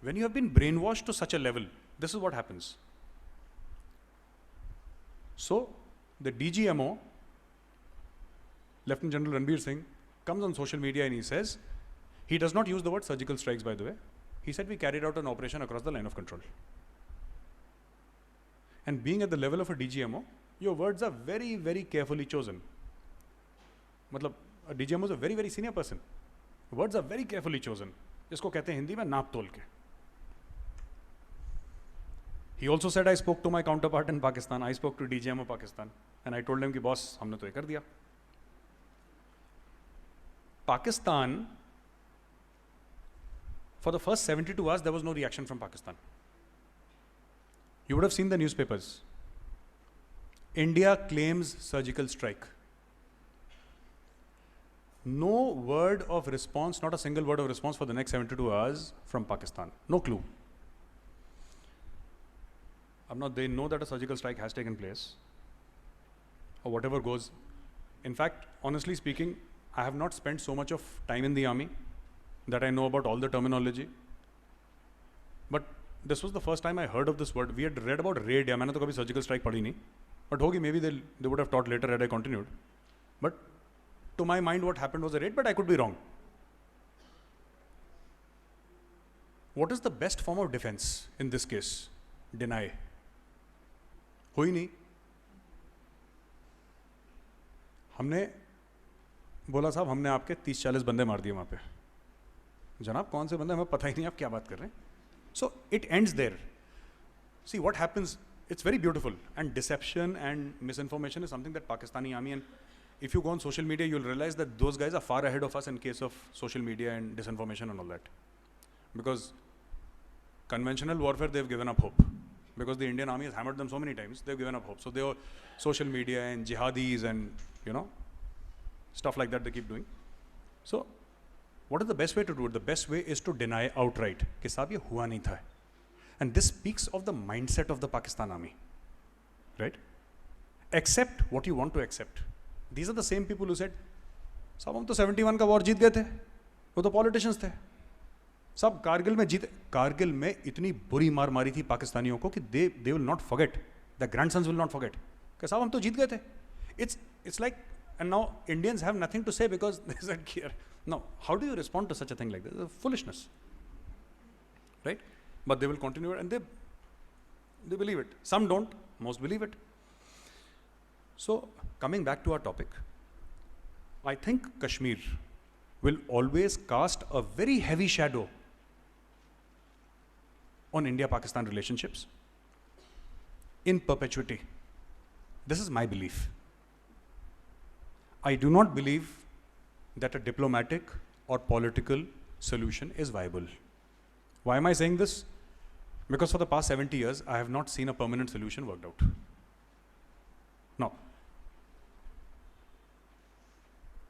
When you have been brainwashed to such a level, this is what happens. So the DGMO, Lieutenant General Ranbir Singh, comes on social media and he says, he does not use the word surgical strikes, by the way. He said we carried out an operation across the line of control. And being at the level of a DGMO, your words are very, very carefully chosen. Matlab, a DGMO is a very, very senior person. Words are very carefully chosen. Isko kehte hain Hindi mein naap tol ke. He also said, I spoke to my counterpart in Pakistan. I spoke to DGMO Pakistan. And I told him ki boss, humne to ye kar diya. Pakistan, for the first 72 hours, there was no reaction from Pakistan. You would have seen the newspapers. India claims surgical strike. No word of response, not a single word of response for the next 72 hours from Pakistan. No clue. They know that a surgical strike has taken place, or whatever goes. In fact, honestly speaking, I have not spent so much of time in the army that I know about all the terminology. But this was the first time I heard of this word. We had read about raid. मैंने तो कभी surgical strike पढ़ी नहीं. But होगी, maybe they would have taught later had I continued. But to my mind, what happened was a raid, but I could be wrong. What is the best form of defense in this case? Deny. हुई नहीं. हमने बोला साहब हमने आपके 30-40 बंदे मार दिए वहाँ पे. जनाब कौन से बंदे हमें पता ही नहीं आप क्या बात कर रहे हैं. So it ends there. See what happens, it's very beautiful, and deception and misinformation is something that Pakistani army, and if you go on social media you'll realize that those guys are far ahead of us in case of social media and disinformation and all that. Because conventional warfare they've given up hope. Because the Indian army has hammered them so many times, they've given up hope. So they are social media and jihadis and stuff like that they keep doing. So what is the best way to do it? The best way is to deny outright कि साहब ये हुआ नहीं था. And this speaks of the mindset of the Pakistan army, right? Accept what you want to accept. These are the same people who said, साहब हम तो 71 का वॉर जीत गए थे, वो तो पॉलिटिशियंस थे. सब कारगिल में जीते. कारगिल में इतनी बुरी मार मारी थी पाकिस्तानियों को कि they will not forget. The grandsons will not forget. कि साहब हम तो जीत गए थे. It's like, and now Indians have nothing to say because they said here. Now, how do you respond to such a thing like this? It's foolishness, right? But they will continue, and They believe it. Some don't, most believe it. So, coming back to our topic, I think Kashmir will always cast a very heavy shadow on India-Pakistan relationships in perpetuity. This is my belief. I do not believe that a diplomatic or political solution is viable. Why am I saying this? Because for the past 70 years, I have not seen a permanent solution worked out. Now,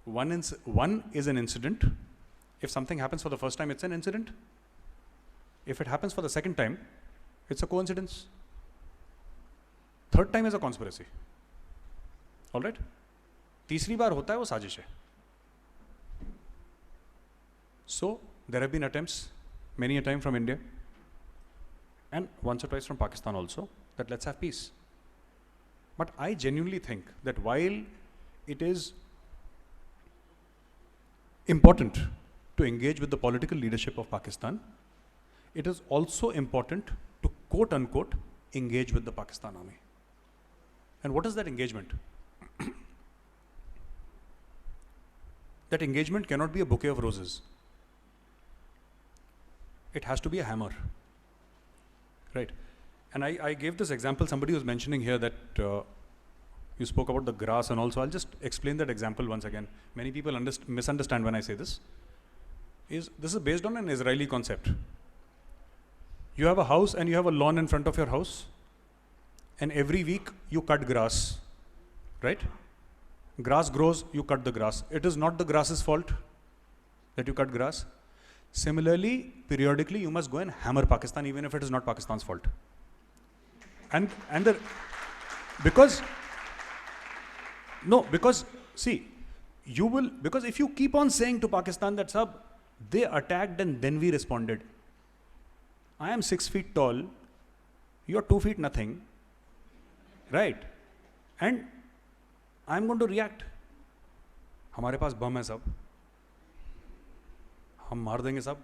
one is an incident. If something happens for the first time, it's an incident. If it happens for the second time, it's a coincidence. Third time is a conspiracy. All right? तीसरी बार होता है वो साजिश है. So, there have been attempts, many a time from India, and once or twice from Pakistan also, that let's have peace. But I genuinely think that while it is important to engage with the political leadership of Pakistan, it is also important to quote unquote engage with the Pakistan army. And what is that engagement? That engagement cannot be a bouquet of roses. It has to be a hammer, right? And I gave this example. Somebody was mentioning here that you spoke about the grass and also. I'll just explain that example once again. Many people misunderstand when I say this. This is based on an Israeli concept. You have a house and you have a lawn in front of your house, and every week you cut grass, right? Grass grows, you cut the grass. It is not the grass's fault that you cut grass. Similarly, periodically you must go and hammer Pakistan even if it is not Pakistan's fault. Because see, because if you keep on saying to Pakistan that sab, they attacked and then we responded. I am 6 feet tall, you are 2 feet nothing, right? And I am going to react. हमारे पास बम है सब, हम मार देंगे सब,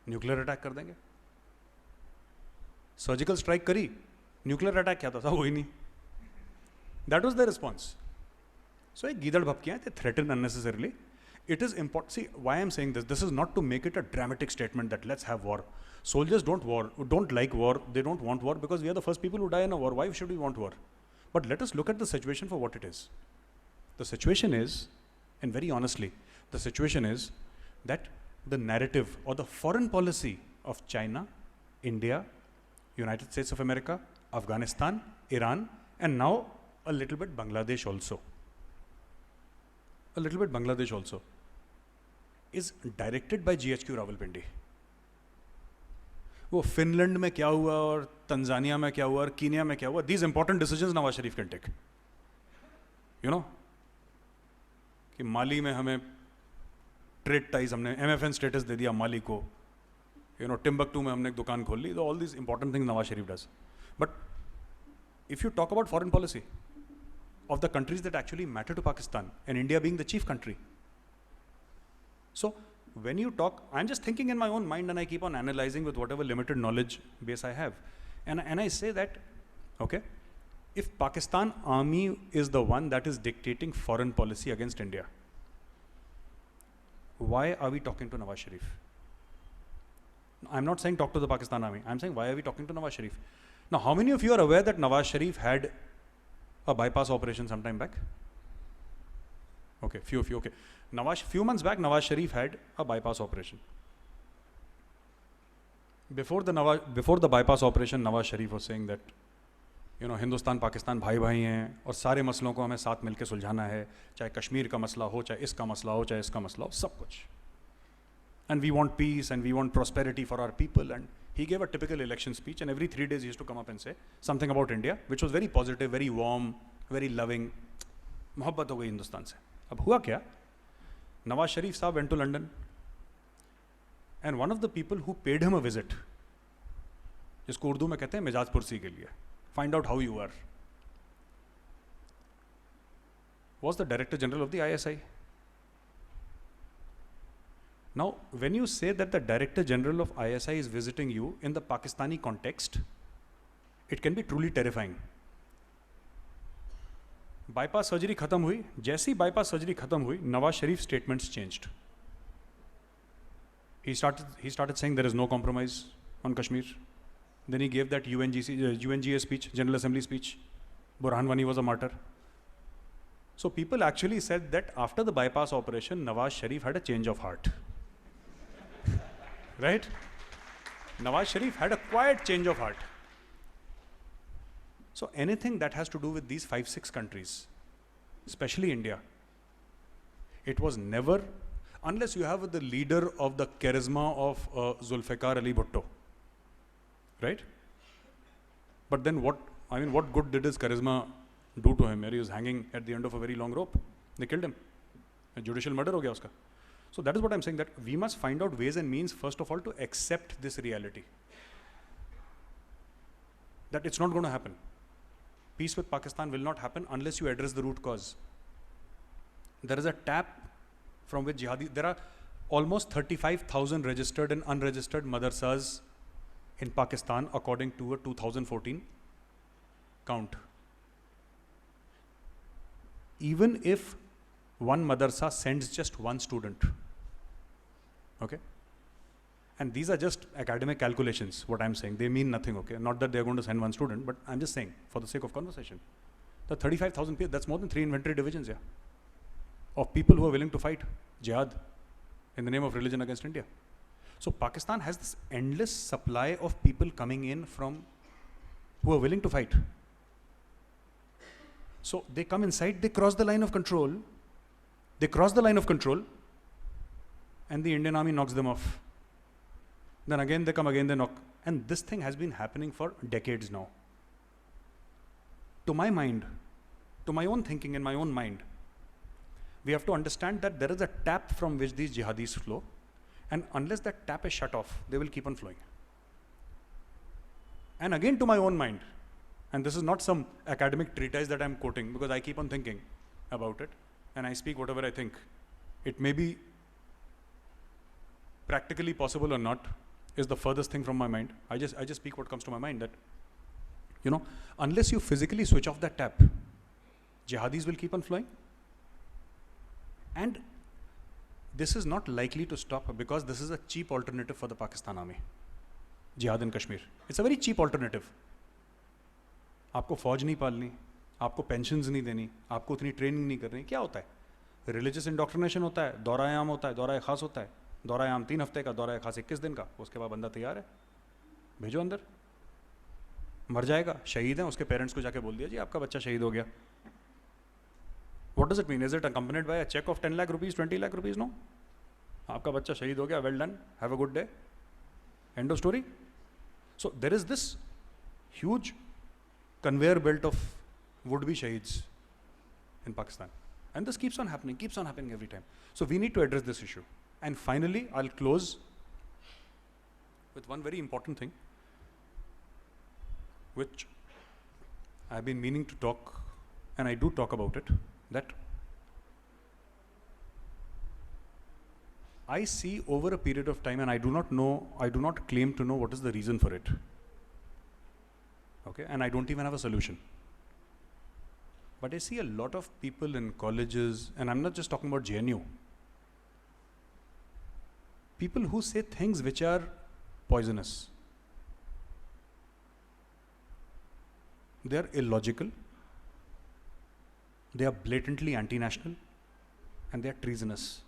nuclear attack कर देंगे. Surgical strike करी, न्यूक्लियर अटैक क्या था, हुई नहीं. That was the response. So एक गीदड़ भपकियां, they threaten unnecessarily. It is important. See, why I am saying this? This is not to make it a dramatic statement that let's have war. Soldiers don't like war. They don't want war because we are the first people who die in a war. Why should we want war? But let us look at the situation for what it is. The situation is, and very honestly, the situation is that the narrative or the foreign policy of China, India, United States of America, Afghanistan, Iran, and now a little bit Bangladesh also. Is directed by GHQ Rawalpindi. वो Finland में क्या हुआ और Tanzania में क्या हुआ और Kenya में क्या हुआ, these important decisions Nawaz Sharif can take. You know, कि माली में हमें ट्रेड टाइज, हमने MFN स्टेटस दे दिया माली को. You know, टिम्बकटू में हमने एक दुकान खोल ली. All these important things Nawaz Sharif does. But if you talk about foreign policy of the countries that actually matter to Pakistan, and India being the chief country. So when you talk, I'm just thinking in my own mind and I keep on analyzing with whatever limited knowledge base I have. And I say that, okay, if Pakistan army is the one that is dictating foreign policy against India, why are we talking to Nawaz Sharif? I'm not saying talk to the Pakistan army. I'm saying why are we talking to Nawaz Sharif? Now, how many of you are aware that Nawaz Sharif had a bypass operation sometime back? Okay, few of you, okay. Few months back, Nawaz Sharif had a bypass operation. Before the bypass operation, Nawaz Sharif was saying that, you know, Hindustan, Pakistan भाई भाई हैं और सारे मसलों को हमें साथ मिलके सुलझाना है, चाहे कश्मीर का मसला हो, चाहे इसका मसला हो, चाहे इसका मसला हो, सब कुछ. And we want peace and we want prosperity for our people. And he gave a typical election speech, and every 3 days he used to come up and say something about India, which was very positive, very warm, very loving. मोहब्बत हो गई हिंदुस्तान से. अब हुआ क्या? Nawaz Sharif साहब went to London, and one of the people who paid him a visit, जिसको उर्दू में कहते हैं मिजाज पुरसी के लिए, find out how you are, was the Director General of the ISI. Now, when you say that the Director General of ISI is visiting you in the Pakistani context, It can be truly terrifying. Bypass surgery खत्म हुई, जैसी bypass surgery खत्म हुई, Nawaz Sharif statements changed. He started saying there is no compromise on Kashmir. Then he gave that UNGA speech, General Assembly speech. Burhan Wani was a martyr. So people actually said that after the bypass operation, Nawaz Sharif had a change of heart. Right? Nawaz Sharif had a quiet change of heart. So anything that has to do with these 5-6 countries, especially India, it was never, unless you have the leader of the charisma of Zulfikar Ali Bhutto, right? But then what good did his charisma do to him? He was hanging at the end of a very long rope. They killed him. A judicial murder ho gaya uska. So that is what I'm saying, that we must find out ways and means, first of all, to accept this reality. That it's not going to happen. Peace with Pakistan will not happen unless you address the root cause. There is a tap from which there are almost 35,000 registered and unregistered madrasas in Pakistan according to a 2014 count. Even if one madrasa sends just one student, okay? And these are just academic calculations, what I'm saying. They mean nothing, okay? Not that they're going to send one student, but I'm just saying, for the sake of conversation. The 35,000 people, that's more than 3 infantry divisions, yeah, of people who are willing to fight jihad in the name of religion against India. So Pakistan has this endless supply of people coming in from who are willing to fight. So they come inside, they cross the line of control, and the Indian army knocks them off. Then again they come, again they knock. And this thing has been happening for decades now. To my mind, to my own thinking in my own mind, we have to understand that there is a tap from which these jihadis flow, and unless that tap is shut off, they will keep on flowing. And again, to my own mind, and this is not some academic treatise that I'm quoting, because I keep on thinking about it, and I speak whatever I think. It may be practically possible or not, is the furthest thing from my mind. I just speak what comes to my mind, that, you know, unless you physically switch off that tap, jihadis will keep on flowing. And this is not likely to stop, because this is a cheap alternative for the Pakistan army. Jihad in Kashmir. It's a very cheap alternative. आपको फौज नहीं पालनी, आपको pensions नहीं देनी, आपको उतनी training नहीं करनी, क्या होता है? रिलीजियस इंडोक्ट्रिनेशन होता है, दौरा आम होता है, दौरा खास होता है, दौरा आम 3 हफ्ते का, दौरा खास 21 दिन का, उसके बाद बंदा तैयार है, भेजो अंदर, मर जाएगा, शहीद है, उसके पेरेंट्स को जाके बोल दिया जी आपका बच्चा शहीद हो गया. What does it mean? Is it accompanied by a check of 10 lakh rupees, 20 lakh rupees? No. आपका बच्चा शहीद हो गया, well done, have a good day, end of story. So there is this huge conveyor belt of would-be shaheeds in Pakistan. And this keeps on happening every time. So we need to address this issue. And finally, I'll close with one very important thing, which I've been meaning to talk, and I do talk about it, that I see over a period of time, and I do not claim to know what is the reason for it. Okay, and I don't even have a solution. But I see a lot of people in colleges, and I'm not just talking about JNU, people who say things which are poisonous. They are illogical, they are blatantly anti-national, and they are treasonous.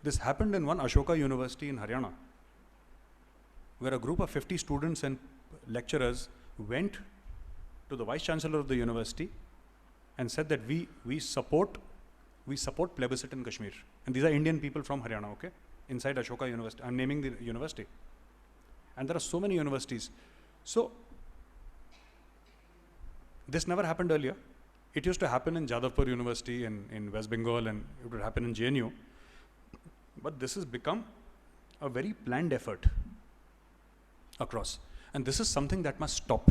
This happened in one Ashoka University in Haryana, where a group of 50 students and lecturers went to the Vice Chancellor of the university and said that we support plebiscite in Kashmir. And these are Indian people from Haryana, okay? Inside Ashoka University. I'm naming the university. And there are so many universities. So, this never happened earlier. It used to happen in Jadavpur University in West Bengal, and it would happen in JNU. But this has become a very planned effort across. And this is something that must stop.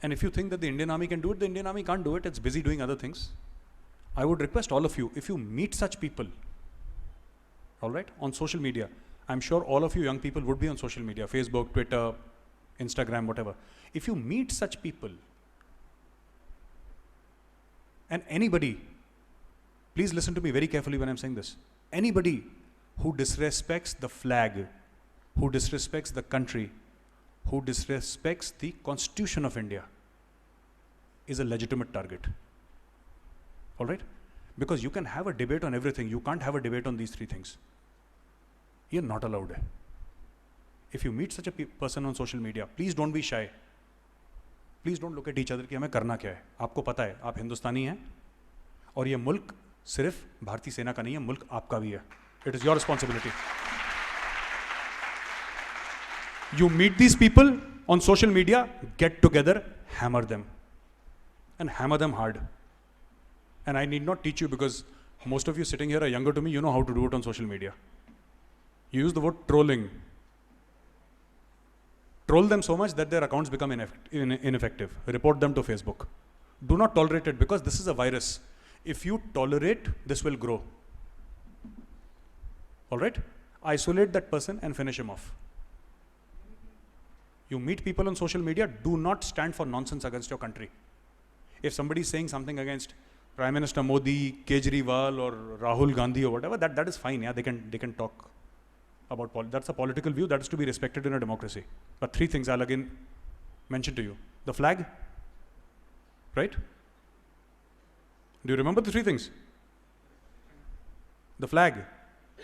And if you think that the Indian Army can do it, the Indian Army can't do it. It's busy doing other things. I would request all of you, if you meet such people, all right, on social media, I'm sure all of you young people would be on social media, Facebook, Twitter, Instagram, whatever. If you meet such people, and anybody, please listen to me very carefully when I'm saying this, anybody who disrespects the flag, who disrespects the country, who disrespects the Constitution of India is a legitimate target. All right? Because you can have a debate on everything. You can't have a debate on these three things. You're not allowed. If you meet such a person on social media, please don't be shy. Please don't look at each other कि हमें करना क्या है. आपको पता है, आप हिंदुस्तानी हैं और ये मुल्क सिर्फ भारतीय सेना का नहीं है, मुल्क आपका भी है. It is your responsibility. You meet these people on social media, get together, hammer them. And hammer them hard. And I need not teach you because most of you sitting here are younger to me, you know how to do it on social media. You use the word trolling. Troll them so much that their accounts become ineffective. Report them to Facebook. Do not tolerate it because this is a virus. If you tolerate, this will grow. All right? Isolate that person and finish him off. You meet people on social media, do not stand for nonsense against your country. If somebody is saying something against Prime Minister Modi, Kejriwal or Rahul Gandhi or whatever, that is fine. Yeah, they can talk about that's a political view that is to be respected in a democracy. But three things I'll again mention to you. The flag, right? Do you remember the three things? The flag,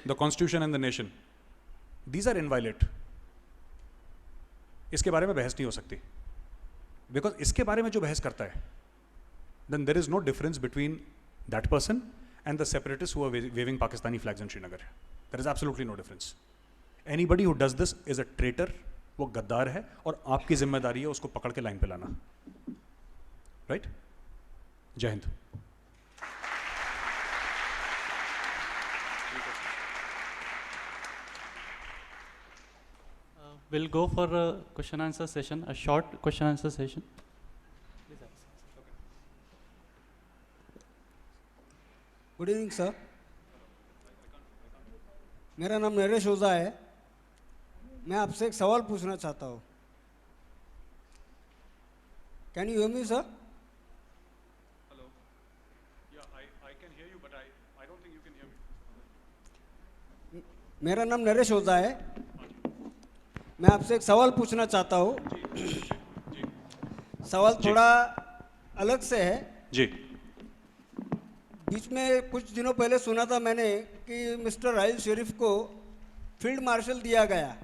the constitution and the nation. These are inviolate. इसके बारे में बहस नहीं हो सकती. Because इसके बारे में जो बहस करता है, then there is no difference between that person and the separatists who are waving Pakistani flags in Srinagar. There is absolutely no difference. Anybody who does this is a traitor, वो गद्दार है और आपकी जिम्मेदारी है उसको पकड़ के लाइन पे लाना. Right? जय Hind. We'll go for a question answer session, a short question answer session. Good evening sir. मेरा नाम नरेश ओझा है. मैं आपसे एक सवाल पूछना चाहता हूँ. Can you hear me sir? Hello. Yeah, I can hear you, but I don't think you can hear me. मेरा नाम नरेश ओझा है. मैं आपसे एक सवाल पूछना चाहता हूँ. सवाल थोड़ा अलग से है. जी. बीच में कुछ दिनों पहले सुना था मैंने कि मिस्टर राहिल शरीफ को फील्ड मार्शल दिया गया.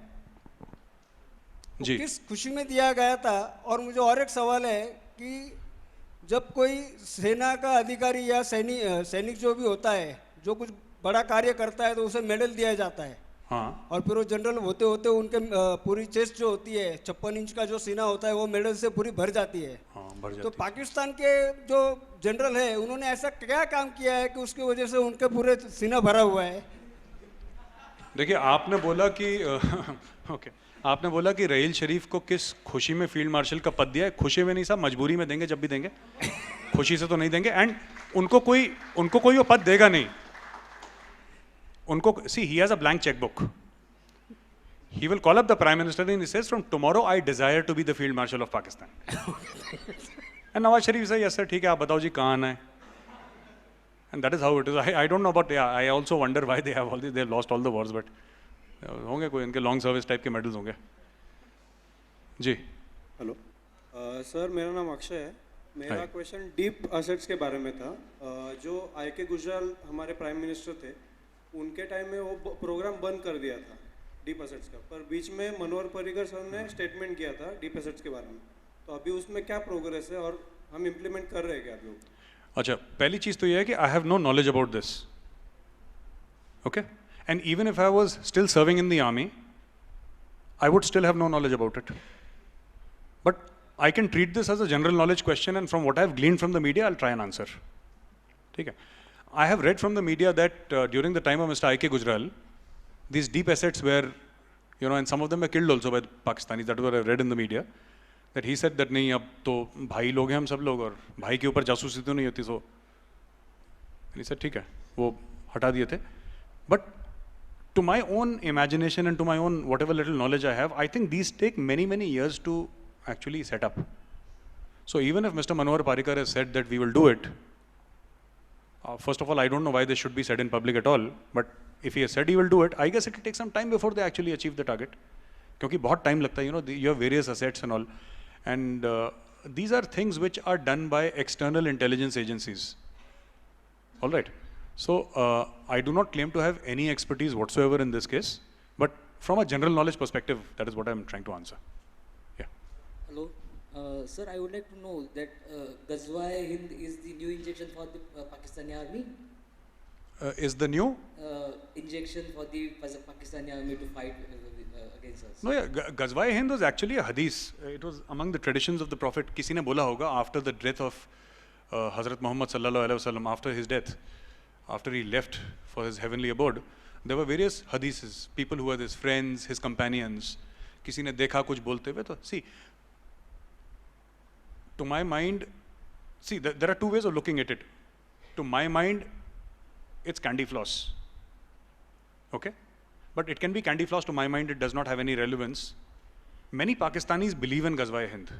जी. किस खुशी में दिया गया था? और मुझे और एक सवाल है कि जब कोई सेना का अधिकारी या सैनिक जो भी होता है, जो कुछ बड़ा कार्य करता है तो उसे मेडल दिया जाता है. हाँ. और फिर वो जनरल होते होते उनके पूरी चेस्ट जो होती है 56 इंच का जो सीना होता है वो मेडल से पूरी भर जाती है. हाँ, भर जाती तो है. पाकिस्तान के जो जनरल है उन्होंने ऐसा क्या काम किया है कि उसकी वजह से उनके पूरे सीना भरा हुआ है? देखिए, आपने बोला कि ओके, आपने बोला कि राहिल शरीफ को किस खुशी में फील्ड मार्शल का पद दिया है. खुशी में नहीं साहब, मजबूरी में देंगे. जब भी देंगे खुशी से तो नहीं देंगे. एंड उनको कोई वो पद देगा नहीं. उनको see he has a blank chequebook. He will call up the Prime Minister and he says, from tomorrow I desire to be the Field Marshal of Pakistan. And Nawaz Sharif says, yes sir, ठीक है, आप बताओ जी कहाँ आना है. And that is how it is. I don't know about, yeah, I also wonder why they have lost all the wars, but होंगे कोई इनके long service type के medals होंगे. जी. हेलो सर, मेरा नाम अक्षय है. मेरा क्वेश्चन डीप असेट्स के बारे में था. जो IK गुजराल हमारे प्राइम मिनिस्टर थे, उनके टाइम में वो प्रोग्राम बंद कर दिया था डीप एसेट्स का. पर बीच में मनोहर पर्रिकर सर ने स्टेटमेंट किया था डीप एसेट्स के बारे में. तो अभी उसमें क्या प्रोग्रेस है और हम इम्प्लीमेंट कर रहे हैं क्या अभी? अच्छा, पहली चीज़ तो ये है कि I have no knowledge about this. Okay, and even if I was still serving in the army, I would still have no knowledge about it. But I can treat this as a general knowledge question and from what I have gleaned from the media I will try an answer. ठीक है. I have read from the media that during the time of Mr. IK Gujral, these deep assets were, you know, and some of them were killed also by the Pakistanis. That was what I read in the media. That he said that नहीं, अब तो भाई लोग हैं हम सब लोग और भाई के ऊपर जासूसी तो नहीं होती. So he said ठीक है, वो हटा दिए थे. But to my own imagination and to my own whatever little knowledge I have, I think these take many, many years to actually set up. So even if Mr. Manohar Parrikar has said that we will do it, first of all, I don't know why this should be said in public at all, but if he has said he will do it, I guess it will take some time before they actually achieve the target. Because बहुत time लगता है, you have various assets and all. And these are things which are done by external intelligence agencies. All right. So I do not claim to have any expertise whatsoever in this case, but from a general knowledge perspective, that is what I'm trying to answer. Yeah. Hello. Sir, I would like to know that Ghazwa-e-Hind is the new injection for the Pakistani army? Is the new? Injection for the Pakistani army to fight against us. No, yeah, Ghazwa-e-Hind was actually a hadith. It was among the traditions of the Prophet. किसी ने बोला होगा after the death of Hazrat Muhammad sallallahu alaihi wasallam, after his death, after he left for his heavenly abode, there were various hadiths, people who were his friends, his companions. किसी ने देखा कुछ बोलते हुए तो see, to my mind, see there are two ways of looking at it. To my mind, it's candy floss. Okay? But it can be candy floss. To my mind, it does not have any relevance. Many Pakistanis believe in Ghazwa-e-Hind.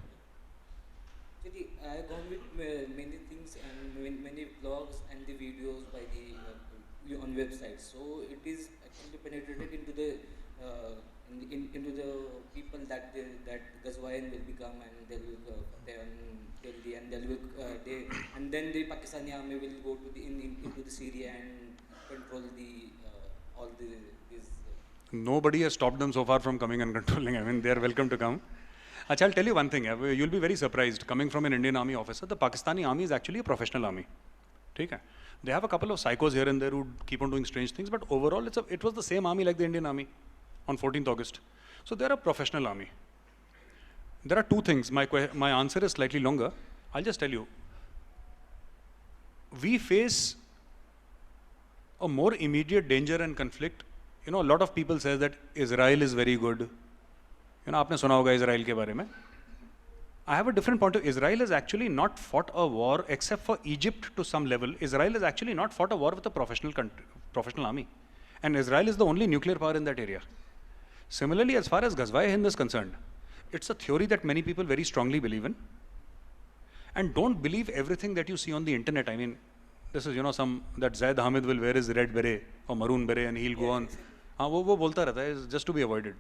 Actually, I have gone with many things and many blogs and the videos by the on websites. So it is actually penetrated into the into the people that Ghazwa-e-Hind will become, and they will Delhi, and and then the Pakistani army will go to into the Syria and control all these. Nobody has stopped them so far from coming and controlling. I mean, they are welcome to come. Achha, I'll tell you one thing. You'll be very surprised. Coming from an Indian army officer, the Pakistani army is actually a professional army. Okay? They have a couple of psychos here and there who keep on doing strange things, but overall, it was the same army like the Indian army on 14th August. So they're a professional army. There are two things. My answer is slightly longer. I'll just tell you. We face a more immediate danger and conflict. A lot of people say that Israel is very good. आपने सुना होगा Israel के बारे में. I have a different point of view. Israel has actually not fought a war, except for Egypt to some level. Israel has actually not fought a war with a professional army. And Israel is the only nuclear power in that area. Similarly, as far as Ghazwa-e-Hind is concerned, it's a theory that many people very strongly believe in. And don't believe everything that you see on the internet. I mean, this is, that Zaid Hamid will wear his red beret or maroon beret and he'll go on. वो बोलता रहता है, just to be avoided.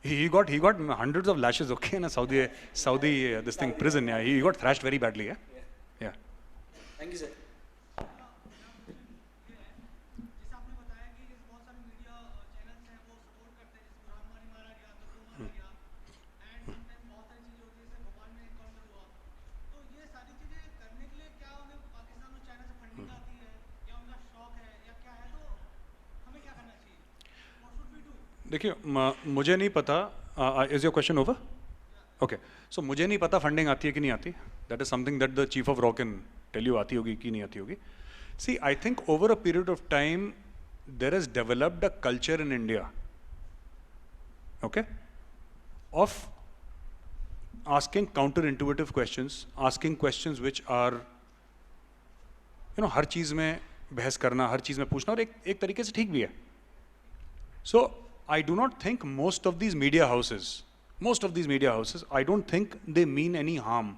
He got hundreds of lashes, okay, in a Saudi this thing prison. Yeah, he got thrashed very badly. Yeah. Thank you, sir. देखिए मुझे नहीं पता is your question over okay so मुझे नहीं पता funding आती है कि नहीं आती that is something that the chief of रॉ कैन टेल यू आती होगी कि नहीं आती होगी see I think over a period of time there is developed a culture in India okay of asking counter intuitive questions asking questions which are हर चीज़ में बहस करना हर चीज़ में पूछना और एक तरीके से ठीक भी है सो I do not think most of these media houses, I don't think they mean any harm.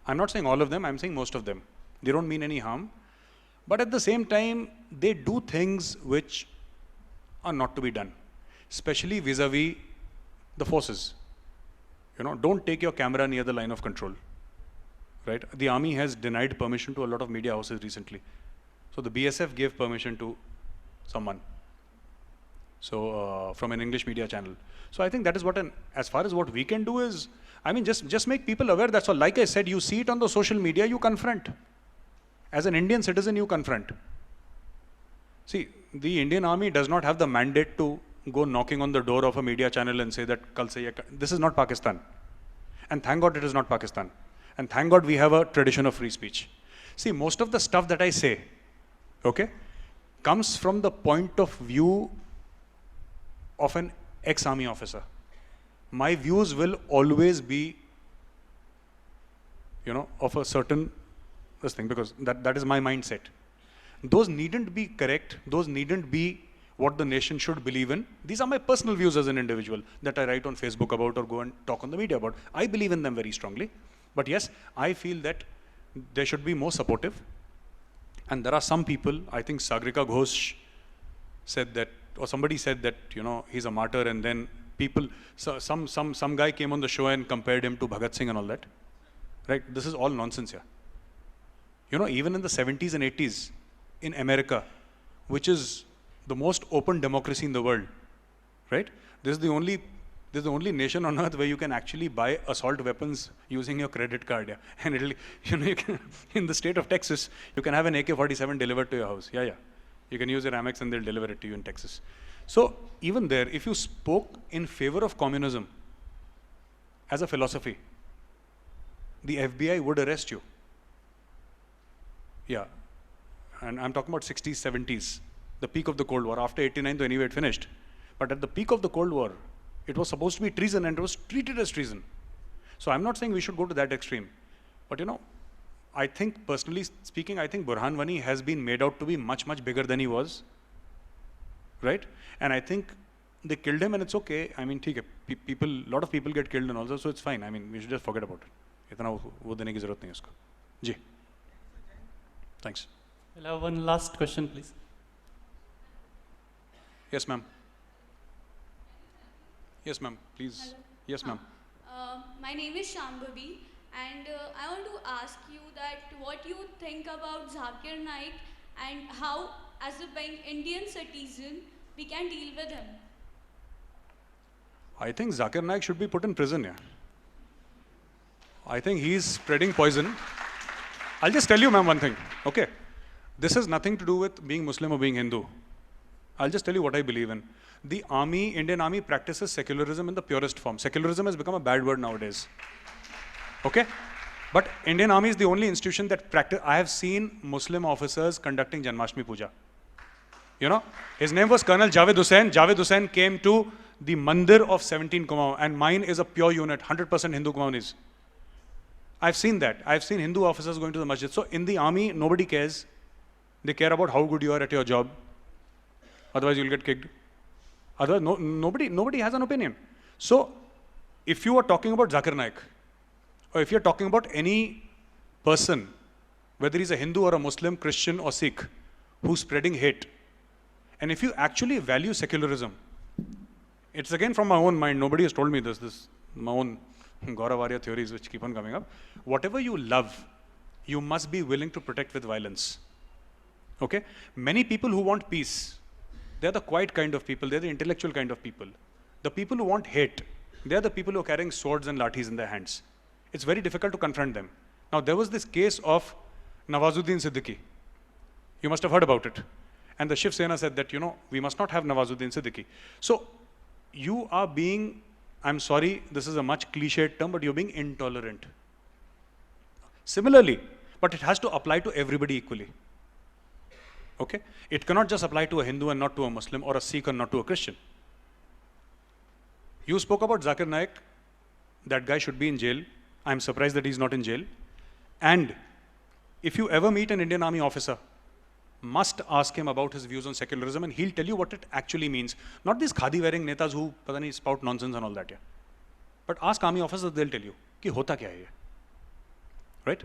I'm not saying all of them, I'm saying most of them. They don't mean any harm. But at the same time, they do things which are not to be done, especially vis-a-vis the forces. Don't take your camera near the line of control. Right? The army has denied permission to a lot of media houses recently. So the BSF gave permission to someone. So from an English media channel. So I think that is as far as what we can do is, I mean, just make people aware. That's all. Like I said, you see it on the social media, you confront. As an Indian citizen, you confront. See, the Indian army does not have the mandate to go knocking on the door of a media channel and say that kal se this is not Pakistan. And thank God it is not Pakistan. And thank God we have a tradition of free speech. See, most of the stuff that I say, okay, comes from the point of view of an ex-army officer. My views will always be, of a certain this thing, because that is my mindset. Those needn't be correct. Those needn't be what the nation should believe in. These are my personal views as an individual that I write on Facebook about or go and talk on the media about. I believe in them very strongly. But yes, I feel that they should be more supportive. And there are some people, I think Sagrika Ghosh said that, or somebody said that, you know, he's a martyr, and then people, so some guy came on the show and compared him to Bhagat Singh and all that. Right? This is all nonsense here. You know, even in the 70s and 80s in America, which is the most open democracy in the world, right? This is the only nation on earth where you can actually buy assault weapons using your credit card. Yeah. And it'll, you know, you can, in the state of Texas, you can have an AK-47 delivered to your house. Yeah, yeah. You can use your Amex and they'll deliver it to you in Texas. So even there, if you spoke in favor of communism as a philosophy, the FBI would arrest you. Yeah. And I'm talking about 60s, 70s, the peak of the Cold War. After 89, though, anyway, it finished. But at the peak of the Cold War, it was supposed to be treason and it was treated as treason. So I'm not saying we should go to that extreme. But you know, I think, personally speaking, I think Burhan Wani has been made out to be much, much bigger than he was. Right? And I think they killed him and it's okay. I mean, people, a lot of people get killed and also, so it's fine. I mean, we should just forget about it. इतना वो देने की ज़रूरत नहीं है उसको. जी. Thanks. We'll have one last question, please. Yes, ma'am. Yes, ma'am. Please. Hello. Yes, ma'am. My name is Shambhavi, and I want to ask you that what you think about Zakir Naik and how, as a being Indian citizen, we can deal with him. I think Zakir Naik should be put in prison. Yeah. I think he's spreading poison. I'll just tell you, ma'am, one thing. Okay. This has nothing to do with being Muslim or being Hindu. I'll just tell you what I believe in. The army, Indian army, practices secularism in the purest form. Secularism has become a bad word nowadays. Okay? But Indian army is the only institution that practice. I have seen Muslim officers conducting Janmashtami Puja. You know, his name was Colonel Javed Hussain. Javed Hussain came to the Mandir of 17 Kumaon, and mine is a pure unit, 100% Hindu Kumaonis. I've seen that. I've seen Hindu officers going to the masjid. So in the army, nobody cares. They care about how good you are at your job. Otherwise, you'll get kicked. Otherwise, nobody has an opinion. So, if you are talking about Zakir Naik, or if you're talking about any person, whether he's a Hindu or a Muslim, Christian or Sikh, who's spreading hate, and if you actually value secularism, it's again from my own mind, nobody has told me this my own Gauravarya theories which keep on coming up. Whatever you love, you must be willing to protect with violence. Okay? Many people who want peace, they're the quiet kind of people, they're the intellectual kind of people. The people who want hate, they're the people who are carrying swords and lathis in their hands. It's very difficult to confront them. Now, there was this case of Nawazuddin Siddiqui. You must have heard about it. And the Shiv Sena said that, you know, we must not have Nawazuddin Siddiqui. So, you are being, I'm sorry, this is a much cliched term, but you're being intolerant. Similarly, but it has to apply to everybody equally. Okay? It cannot just apply to a Hindu and not to a Muslim, or a Sikh and not to a Christian. You spoke about Zakir Naik. That guy should be in jail. I'm surprised that he's not in jail. And if you ever meet an Indian Army officer, must ask him about his views on secularism, and he'll tell you what it actually means. Not these khadi-wearing netas who pata nahi spout nonsense and all that. Yeah. But ask army officers, they'll tell you, ki hota kya hai ye? Right?